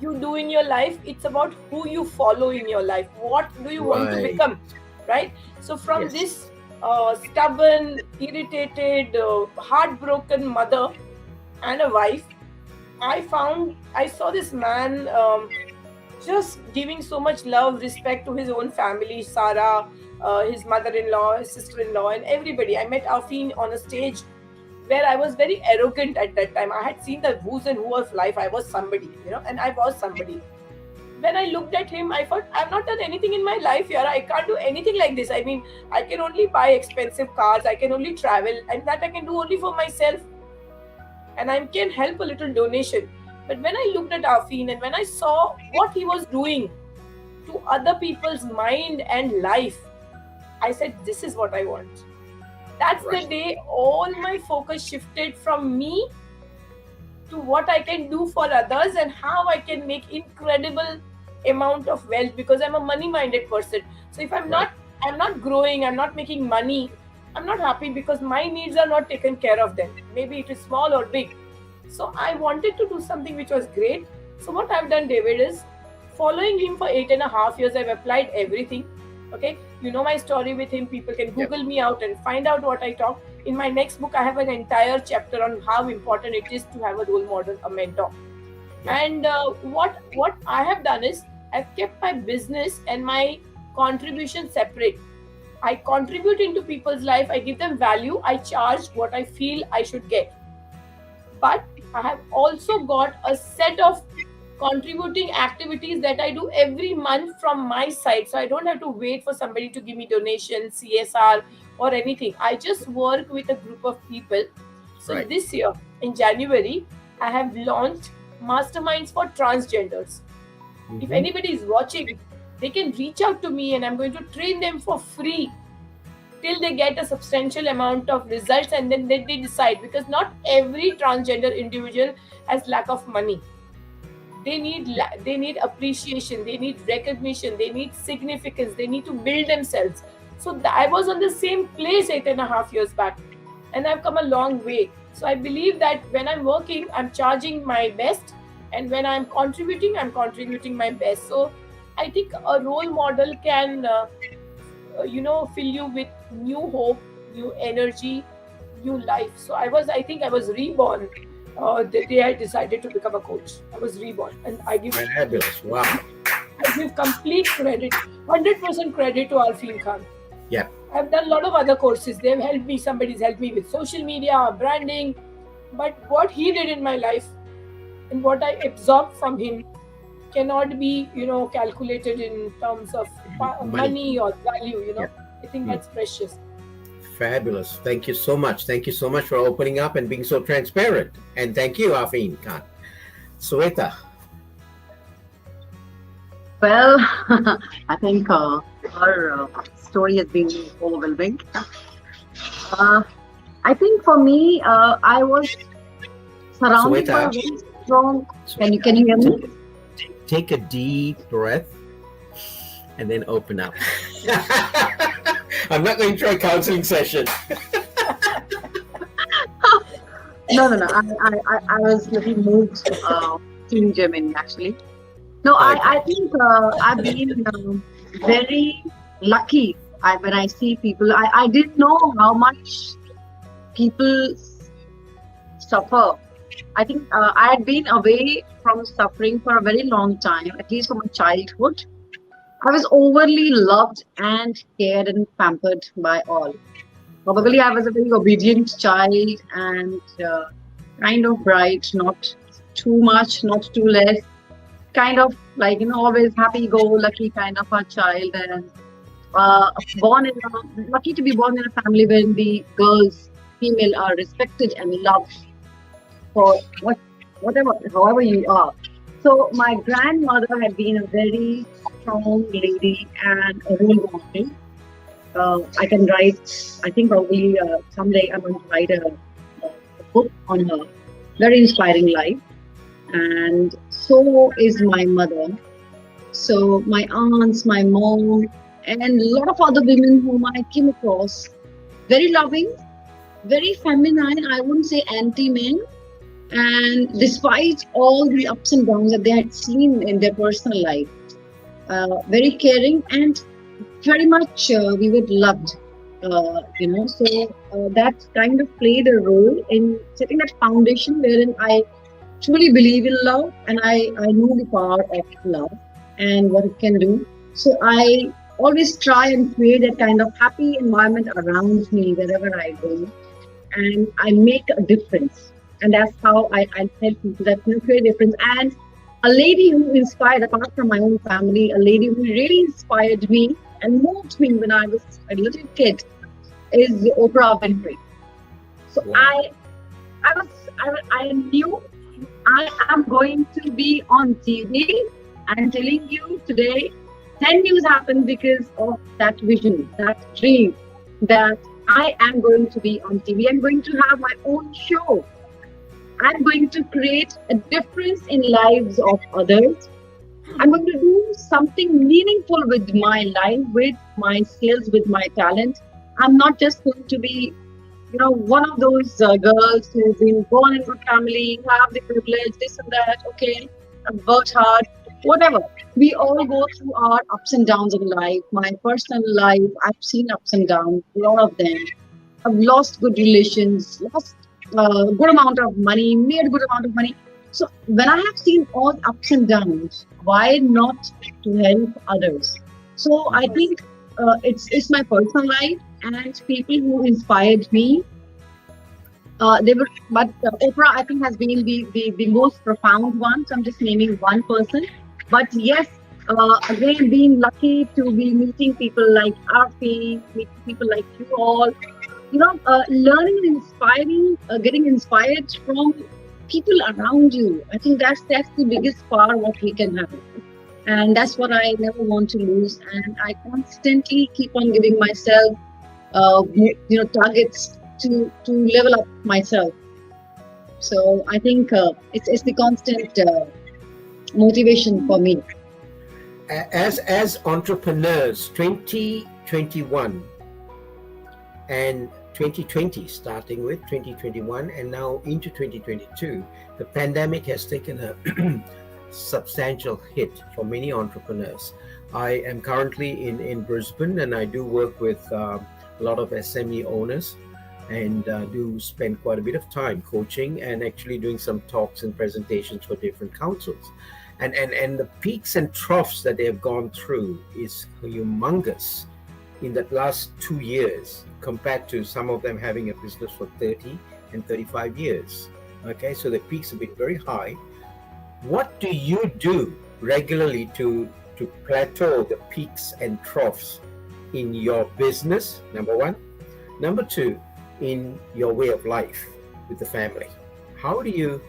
you do in your life, it's about who you follow in your life. What do you want to become, right? So from this stubborn, irritated, heartbroken mother and a wife, I saw this man just giving so much love, respect to his own family, Sarah, his mother-in-law, his sister-in-law, and everybody. I met Afeen on a stage where I was very arrogant at that time. I had seen the who's and who of life. I was somebody, and I was somebody. When I looked at him, I thought, I've not done anything in my life here. I can't do anything like this. I mean, I can only buy expensive cars. I can only travel, and that I can do only for myself. And I can help a little donation. But when I looked at Afeen and when I saw what he was doing to other people's mind and life, I said, this is what I want. That's the day all my focus shifted from me to what I can do for others and how I can make incredible amount of wealth, because I'm a money-minded person. So if I'm not growing, I'm not making money, I'm not happy, because my needs are not taken care of them. Maybe it is small or big. So I wanted to do something which was great. So what I've done, David, is following him for 8.5 years. I've applied everything. Okay, you know my story with him. People can Google me out and find out what I talk. In my next book, I have an entire chapter on how important it is to have a role model, a mentor. And what I have done is I've kept my business and my contribution separate. I contribute into people's life. I give them value. I charge what I feel I should get. But I have also got a set of contributing activities that I do every month from my side. So I don't have to wait for somebody to give me donations, CSR, or anything. I just work with a group of people. So this year, in January, I have launched masterminds for transgenders. If anybody is watching, they can reach out to me and I'm going to train them for free till they get a substantial amount of results, and then they decide, because not every transgender individual has lack of money. They need appreciation, they need recognition, they need significance, they need to build themselves. So I was on the same place 8.5 years back, and I've come a long way. So I believe that when I'm working, I'm charging my best, and when I'm contributing my best. So I think a role model can fill you with new hope, new energy, new life. So I think I was reborn the day I decided to become a coach. I was reborn, and I give fabulous. Wow. I give complete credit, 100% credit to Arfeen Khan. Yeah. I've done a lot of other courses. They've helped me. Somebody's helped me with social media, branding. But what he did in my life and what I absorbed from him cannot be, calculated in terms of money or value, I think that's precious. Fabulous. Thank you so much. Thank you so much for opening up and being so transparent. And thank you, Arfeen Khan. Sweta. Well, I think our story has been overwhelming. I think for me, I was surrounded by a very strong. Can you hear me? Take a deep breath and then open up. I'm not going to try a counseling session. No. I was a little moved seeing Gemini actually. No, I think I've been very lucky. When I see people, I didn't know how much people suffer. I think I had been away from suffering for a very long time, at least from my childhood. I was overly loved and cared and pampered by all. Probably I was a very obedient child and kind of bright, not too much, not too less. Kind of like, always happy-go-lucky kind of a child, and lucky to be born in a family where the girls, female, are respected and loved for however you are. So my grandmother had been a very strong lady and a role model. I can write, I think probably someday I'm going to write a book on her. Very inspiring life. And so is my mother. So my aunts, my mom, and a lot of other women whom I came across, very loving, very feminine, I wouldn't say anti-men. And despite all the ups and downs that they had seen in their personal life, very caring and very much we were loved, So that kind of played a role in setting that foundation wherein I truly believe in love, and I know the power of love and what it can do. So I always try and create that kind of happy environment around me wherever I go, and I make a difference. And that's how I tell people that create a difference. And a lady who inspired, apart from my own family, a lady who really inspired me and moved me when I was a little kid is Oprah Winfrey. So wow. I knew I am going to be on TV. I'm telling you today, 10 news happened because of that vision, that dream, that I am going to be on TV. I'm going to have my own show. I'm going to create a difference in lives of others. I'm going to do something meaningful with my life, with my skills, with my talent. I'm not just going to be, one of those girls who've been born in a good family, have the privilege, this and that. Okay, I've worked hard. whatever. We all go through our ups and downs in life. My personal life, I've seen ups and downs, a lot of them. I've lost good relations, lost good amount of money, made good amount of money. So when I have seen all ups and downs, why not to help others? So I think it's my personal life and people who inspired me. They were, but Oprah I think has been the most profound one. So I'm just naming one person. But yes, again, being lucky to be meeting people like Arfi, meeting people like you all, learning and inspiring, getting inspired from people around you. I think that's the biggest power what we can have, and that's what I never want to lose. And I constantly keep on giving myself, targets to level up myself. So I think it's the constant motivation for me. As entrepreneurs, 2021 and 2020, starting with 2021 and now into 2022, the pandemic has taken a substantial hit for many entrepreneurs. I am currently in Brisbane, and I do work with a lot of SME owners, and do spend quite a bit of time coaching and actually doing some talks and presentations for different councils. And the peaks and troughs that they have gone through is humongous in the last 2 years, compared to some of them having a business for 30 and 35 years. Okay, so the peaks have been very high. What do you do regularly to plateau the peaks and troughs in your business, number one? Number two, in your way of life with the family? How do you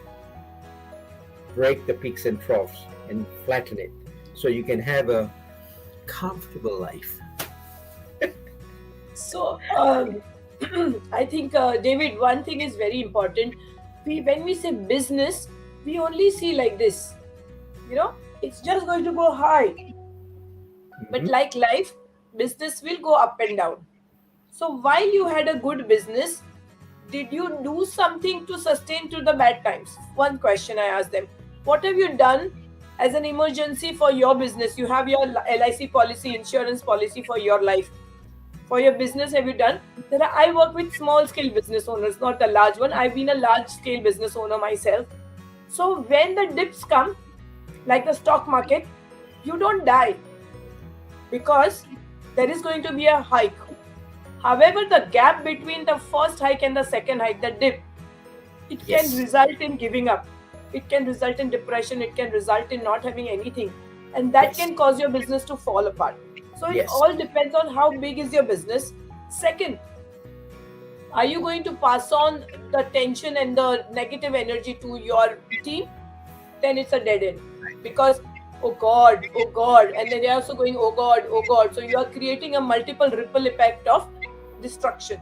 break the peaks and troughs and flatten it so you can have a comfortable life? So, I think, David, one thing is very important. When we say business, we only see like this. It's just going to go high. But like life, business will go up and down. So while you had a good business, did you do something to sustain through the bad times? One question I asked them. What have you done as an emergency for your business? You have your LIC policy, insurance policy for your life. For your business, have you done? I work with small scale business owners, not a large one. I've been a large scale business owner myself. So when the dips come, like the stock market, you don't die, because there is going to be a hike. However, the gap between the first hike and the second hike, the dip, it can result in giving up. It can result in depression. It can result in not having anything. And that can cause your business to fall apart. So it all depends on how big is your business. Second, are you going to pass on the tension and the negative energy to your team? Then it's a dead end. Because, oh God, and then they're also going, oh God. So you are creating a multiple ripple effect of destruction.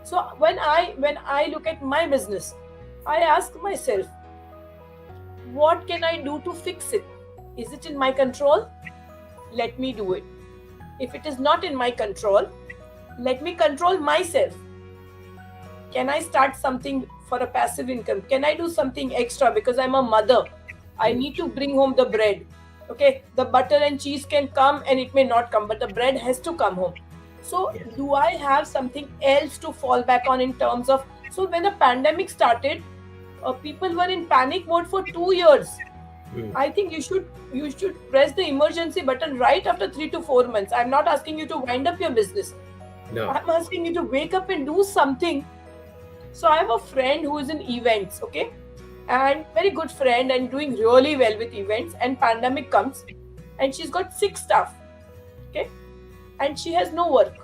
So when I look at my business, I ask myself, what can I do to fix it? Is it in my control? Let me do it. If it is not in my control, let me control myself. Can I start something for a passive income? Can I do something extra because I'm a mother? I need to bring home the bread. Okay, the butter and cheese can come and it may not come, but the bread has to come home. So do I have something else to fall back on in terms of... So when the pandemic started, people were in panic mode for 2 years. I think you should press the emergency button right after 3 to 4 months. I'm not asking you to wind up your business. No. I'm asking you to wake up and do something. So I have a friend who is in events, okay? And very good friend and doing really well with events, and pandemic comes and she's got 6 staff, okay? And she has no work.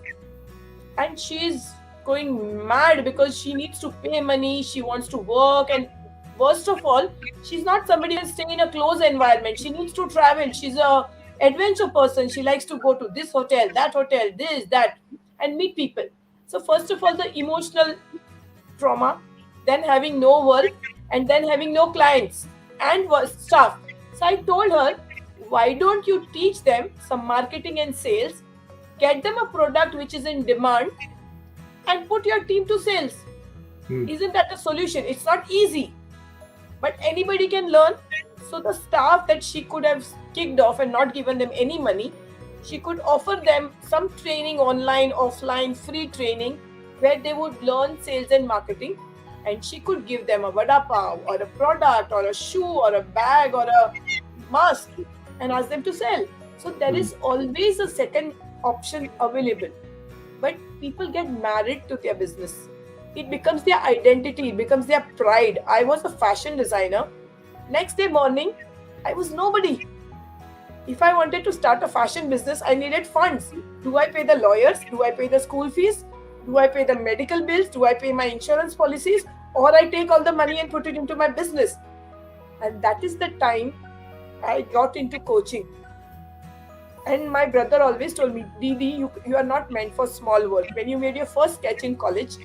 And she's going mad because she needs to pay money, she wants to work, and worst of all, she's not somebody who can stay in a closed environment. She needs to travel. She's a adventure person. She likes to go to this hotel, this, that, and meet people. So first of all, the emotional trauma, then having no work, and then having no clients and staff. So I told her, why don't you teach them some marketing and sales, get them a product which is in demand, and put your team to sales. Isn't that a solution? It's not easy, but anybody can learn. So the staff that she could have kicked off and not given them any money, she could offer them some training online, offline, free training where they would learn sales and marketing, and she could give them a vada pav or a product or a shoe or a bag or a mask and ask them to sell. So there is always a second option available. But people get married to their business. It becomes their identity, it becomes their pride. I was a fashion designer. Next day morning, I was nobody. If I wanted to start a fashion business, I needed funds. Do I pay the lawyers? Do I pay the school fees? Do I pay the medical bills? Do I pay my insurance policies? Or I take all the money and put it into my business? And that is the time I got into coaching. And my brother always told me, Didi, you are not meant for small work. When you made your first sketch in college,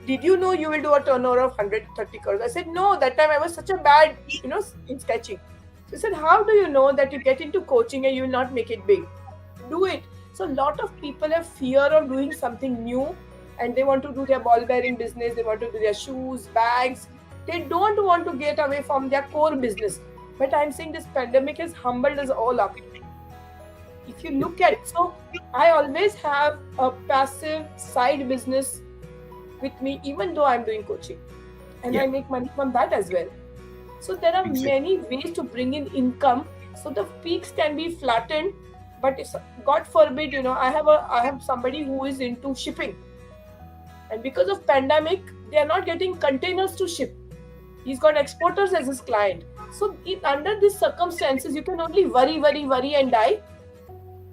did you know you will do a turnover of 130 crores? I said, no, that time I was such a bad, in sketching. So he said, how do you know that you get into coaching and you will not make it big? Do it. So a lot of people have fear of doing something new, and they want to do their ball bearing business. They want to do their shoes, bags. They don't want to get away from their core business. But I'm saying this pandemic has humbled us all up. If you look at it, so I always have a passive side business with me, even though I'm doing coaching, and I make money from that as well. So there are many ways to bring in income. So the peaks can be flattened, but if God forbid, I have somebody who is into shipping, and because of pandemic, they are not getting containers to ship. He's got exporters as his client. So under these circumstances, you can only worry and die,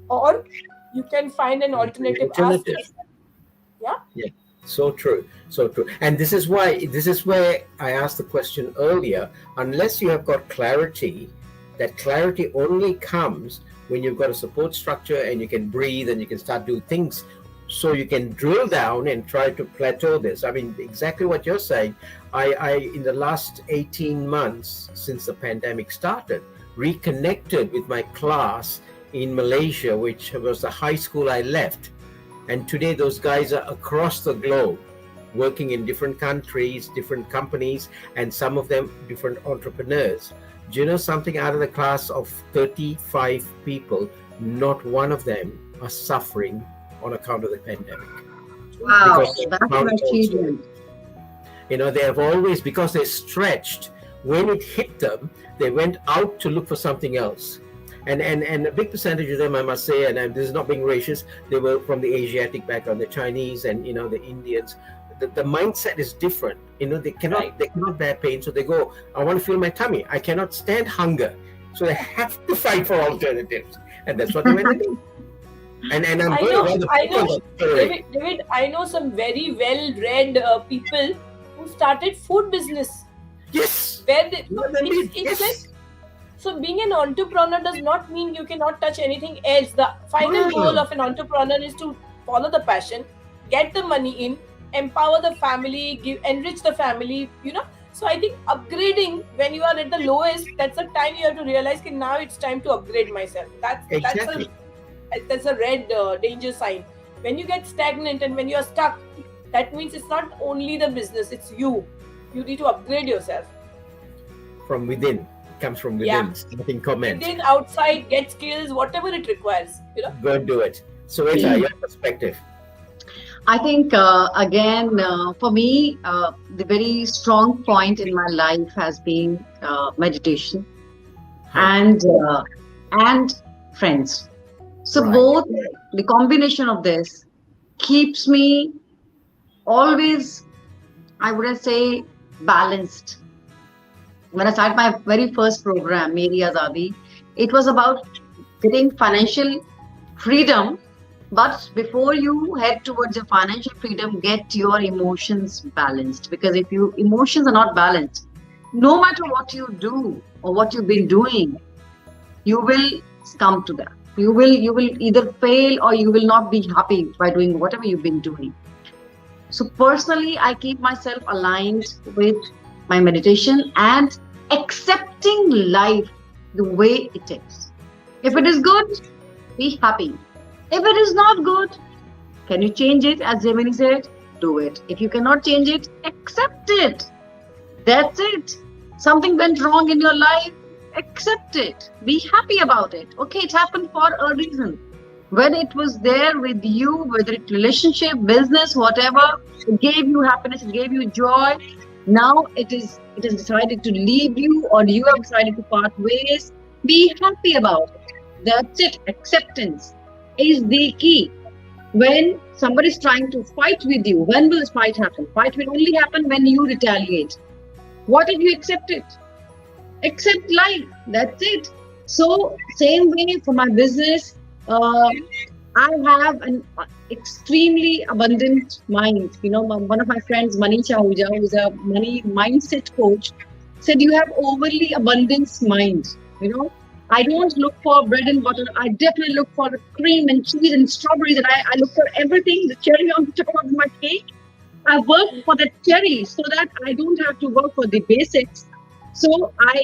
or you can find an alternative. Yeah. So true. And this is where I asked the question earlier. Unless you have got clarity, that clarity only comes when you've got a support structure and you can breathe and you can start doing things, so you can drill down and try to plateau this. I mean, exactly what you're saying. I in the last 18 months since the pandemic started, reconnected with my class in Malaysia, which was the high school I left. And today those guys are across the globe, working in different countries, different companies, and some of them different entrepreneurs. Do you know something? Out of the class of 35 people, not one of them are suffering on account of the pandemic. Wow, that's an achievement. They have always, because they're stretched, when it hit them, they went out to look for something else. And a big percentage of them, I must say, and this is not being racist, they were from the Asiatic background, the Chinese and the Indians. The mindset is different. They cannot bear pain, so they go, I want to fill my tummy. I cannot stand hunger, so they have to fight for alternatives, and that's what they went to do. And I'm David, I know some very well-read people who started food business. Yes. Where so being an entrepreneur does not mean you cannot touch anything else. The final goal of an entrepreneur is to follow the passion, get the money in, empower the family, enrich the family, So I think upgrading, when you are at the lowest, that's the time you have to realize that now it's time to upgrade myself. That's a red danger sign. When you get stagnant and when you are stuck, that means it's not only the business, it's you. You need to upgrade yourself. From within. Comes from within. Nothing comment. Within, outside, get skills, whatever it requires. Go and do it. So, Esa, your perspective. I think again, for me, the very strong point in my life has been meditation and friends. So both, the combination of this keeps me always, I would say, balanced. When I started my very first program, Meri Azadi, it was about getting financial freedom. But before you head towards your financial freedom, get your emotions balanced. Because if your emotions are not balanced, no matter what you do or what you've been doing, you will come to that. You will either fail or you will not be happy by doing whatever you've been doing. So personally, I keep myself aligned with my meditation and accepting life the way it is. If it is good, be happy. If it is not good, can you change it? As Gemini said, do it. If you cannot change it, accept it. That's it. Something went wrong in your life, accept it. Be happy about it. Okay, it happened for a reason. When it was there with you, whether it's relationship, business, whatever, it gave you happiness, it gave you joy. Now it is decided to leave you, or you have decided to part ways. Be happy about it. That's it. Acceptance is the key. When somebody is trying to fight with you, when will this fight happen? Fight will only happen when you retaliate. What if you accept it? Accept life. That's it. So, same way for my business, I have an extremely abundant mind. You know, one of my friends, Manisha Ahuja, who's a money mindset coach, said you have overly abundance mind. You know, I don't look for bread and butter. I definitely look for the cream and cheese and strawberries, and I look for everything, the cherry on the top of my cake. I work for the cherry so that I don't have to work for the basics. So I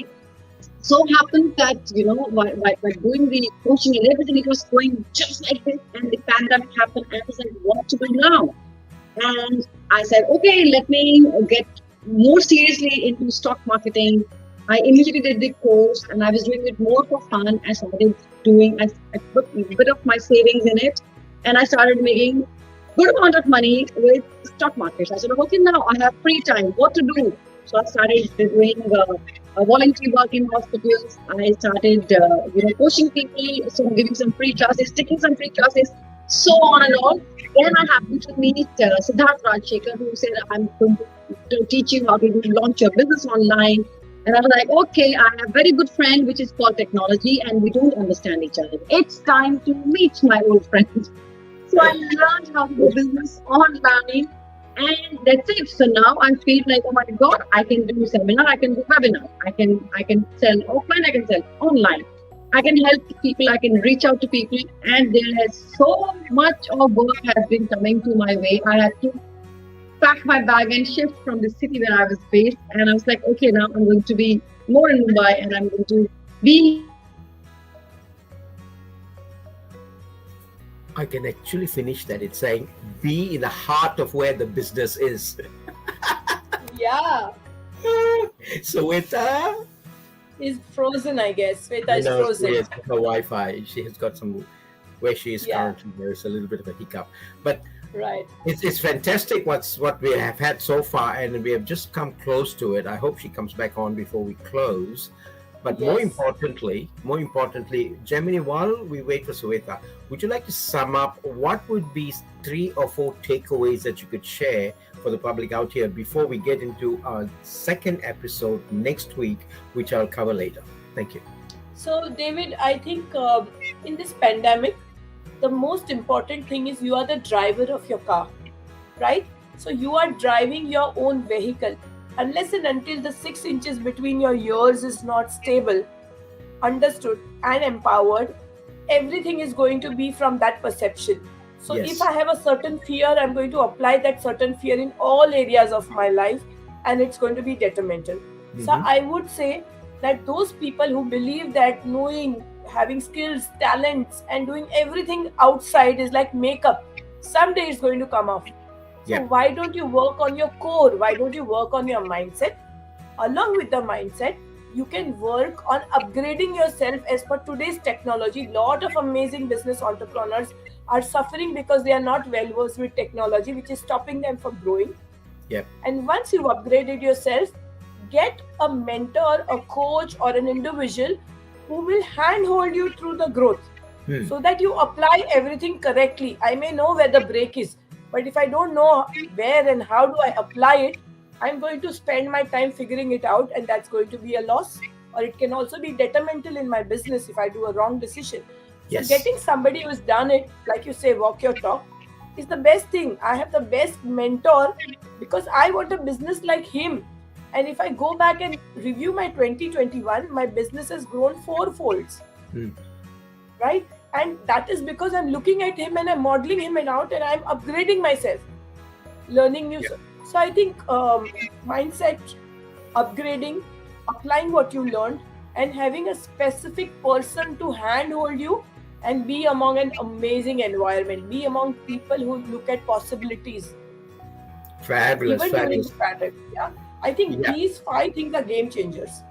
so happened that, you know, by doing the coaching and everything, it was going just like this, and the pandemic happened, and I was like, what to do now? And I said, okay, let me get more seriously into stock marketing. I immediately did the course, and I was doing it more for fun. I started doing, I put a bit of my savings in it, and I started making good amount of money with stock markets. I said, okay, now I have free time. What to do? So I started doing volunteer work in hospitals. I started, coaching people, so giving some free classes, taking some free classes, so on and on. Then I happened to meet Siddharth Rajshekhar, who said, I'm going to teach you how to launch your business online. And I was like, okay, I have a very good friend, which is called technology, and we don't understand each other. It's time to meet my old friends. So I learned how to do business online, and that's it. So now I feel like, oh my God, I can do seminar, I can do webinar, I can sell offline, I can sell online, I can help people, I can reach out to people, and there has so much of work has been coming to my way. I had to pack my bag and shift from the city where I was based, and I was like, okay, now I'm going to be more in Mumbai, and I'm going to be. I can actually finish that. It's saying, be in the heart of where the business is. Yeah. Sweta Is frozen, I guess. Sweta is frozen. Yes, her Wi-Fi. She has got some, where she is currently, there's a little bit of a hiccup. But Right. it's fantastic what we have had so far, and we have just come close to it. I hope she comes back on before we close. But more importantly, Gemini, while we wait for Sweta, would you like to sum up what would be 3 or 4 takeaways that you could share for the public out here before we get into our second episode next week, which I'll cover later? Thank you. So, David, I think in this pandemic, the most important thing is you are the driver of your car, right? So you are driving your own vehicle. Unless and until the 6 inches between your ears is not stable, understood, and empowered, everything is going to be from that perception. So if I have a certain fear, I'm going to apply that certain fear in all areas of my life, and it's going to be detrimental. Mm-hmm. So I would say that those people who believe that knowing, having skills, talents, and doing everything outside is like makeup, someday it's going to come off. So why don't you work on your core? Why don't you work on your mindset? Along with the mindset, you can work on upgrading yourself as per today's technology. A lot of amazing business entrepreneurs are suffering because they are not well versed with technology, which is stopping them from growing. And once you've upgraded yourself, get a mentor, a coach, or an individual who will handhold you through the growth so that you apply everything correctly. I may know where the break is, but if I don't know where and how do I apply it, I'm going to spend my time figuring it out, and that's going to be a loss, or it can also be detrimental in my business if I do a wrong decision. So getting somebody who's done it, like you say, walk your talk, is the best thing. I have the best mentor because I want a business like him. And if I go back and review my 2021, my business has grown 4-folds, right? And that is because I'm looking at him and I'm modeling him out, and I'm upgrading myself, learning new stuff. So I think mindset, upgrading, applying what you learned, and having a specific person to handhold you and be among an amazing environment, be among people who look at possibilities. Fabulous. Even during pandemic, I think these 5 things are game changers.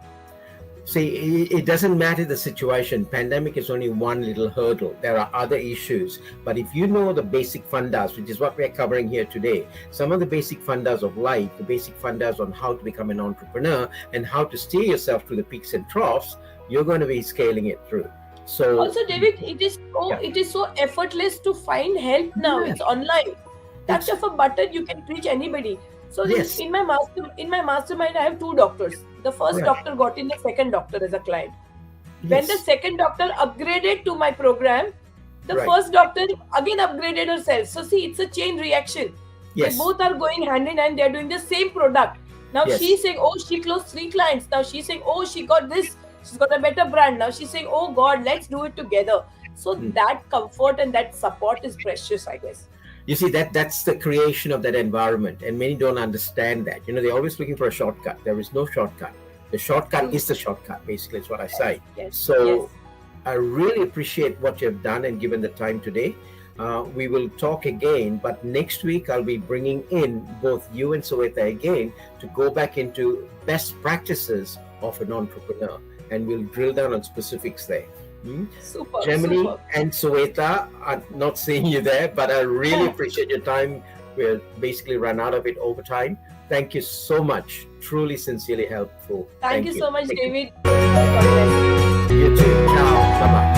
See, it doesn't matter the situation. Pandemic is only one little hurdle. There are other issues. But if you know the basic fundas, which is what we're covering here today, some of the basic fundas of life, the basic fundas on how to become an entrepreneur and how to steer yourself through the peaks and troughs, you're going to be scaling it through. So also, David, it is so effortless to find help now. Yeah. It's online. Touch of a button, you can reach anybody. So Yes. in my mastermind, I have two doctors. The first Right. doctor got in the second doctor as a client. Yes. When the second doctor upgraded to my program, the Right. first doctor again upgraded herself. So see, it's a chain reaction. Yes. They both are going hand in hand. They're doing the same product. Now Yes. she's saying, oh, she closed 3 clients. Now she's saying, oh, she got this. She's got a better brand. Now she's saying, oh God, let's do it together. So that comfort and that support is precious, I guess. You see, that's the creation of that environment, and many don't understand that. They're always looking for a shortcut. There is no shortcut. The shortcut is the shortcut, basically, is what I say. Yes. So Yes. I really appreciate what you've done and given the time today. We will talk again, but next week I'll be bringing in both you and Sweta again to go back into best practices of an entrepreneur, and we'll drill down on specifics there. Super. Germany Super. and Sweta, I'm not seeing you there, but I really appreciate your time. We're basically run out of it over time. Thank you so much. Truly, sincerely helpful. Thank you so much, Thank you. David. God bless you. You too. Ciao. Bye-bye.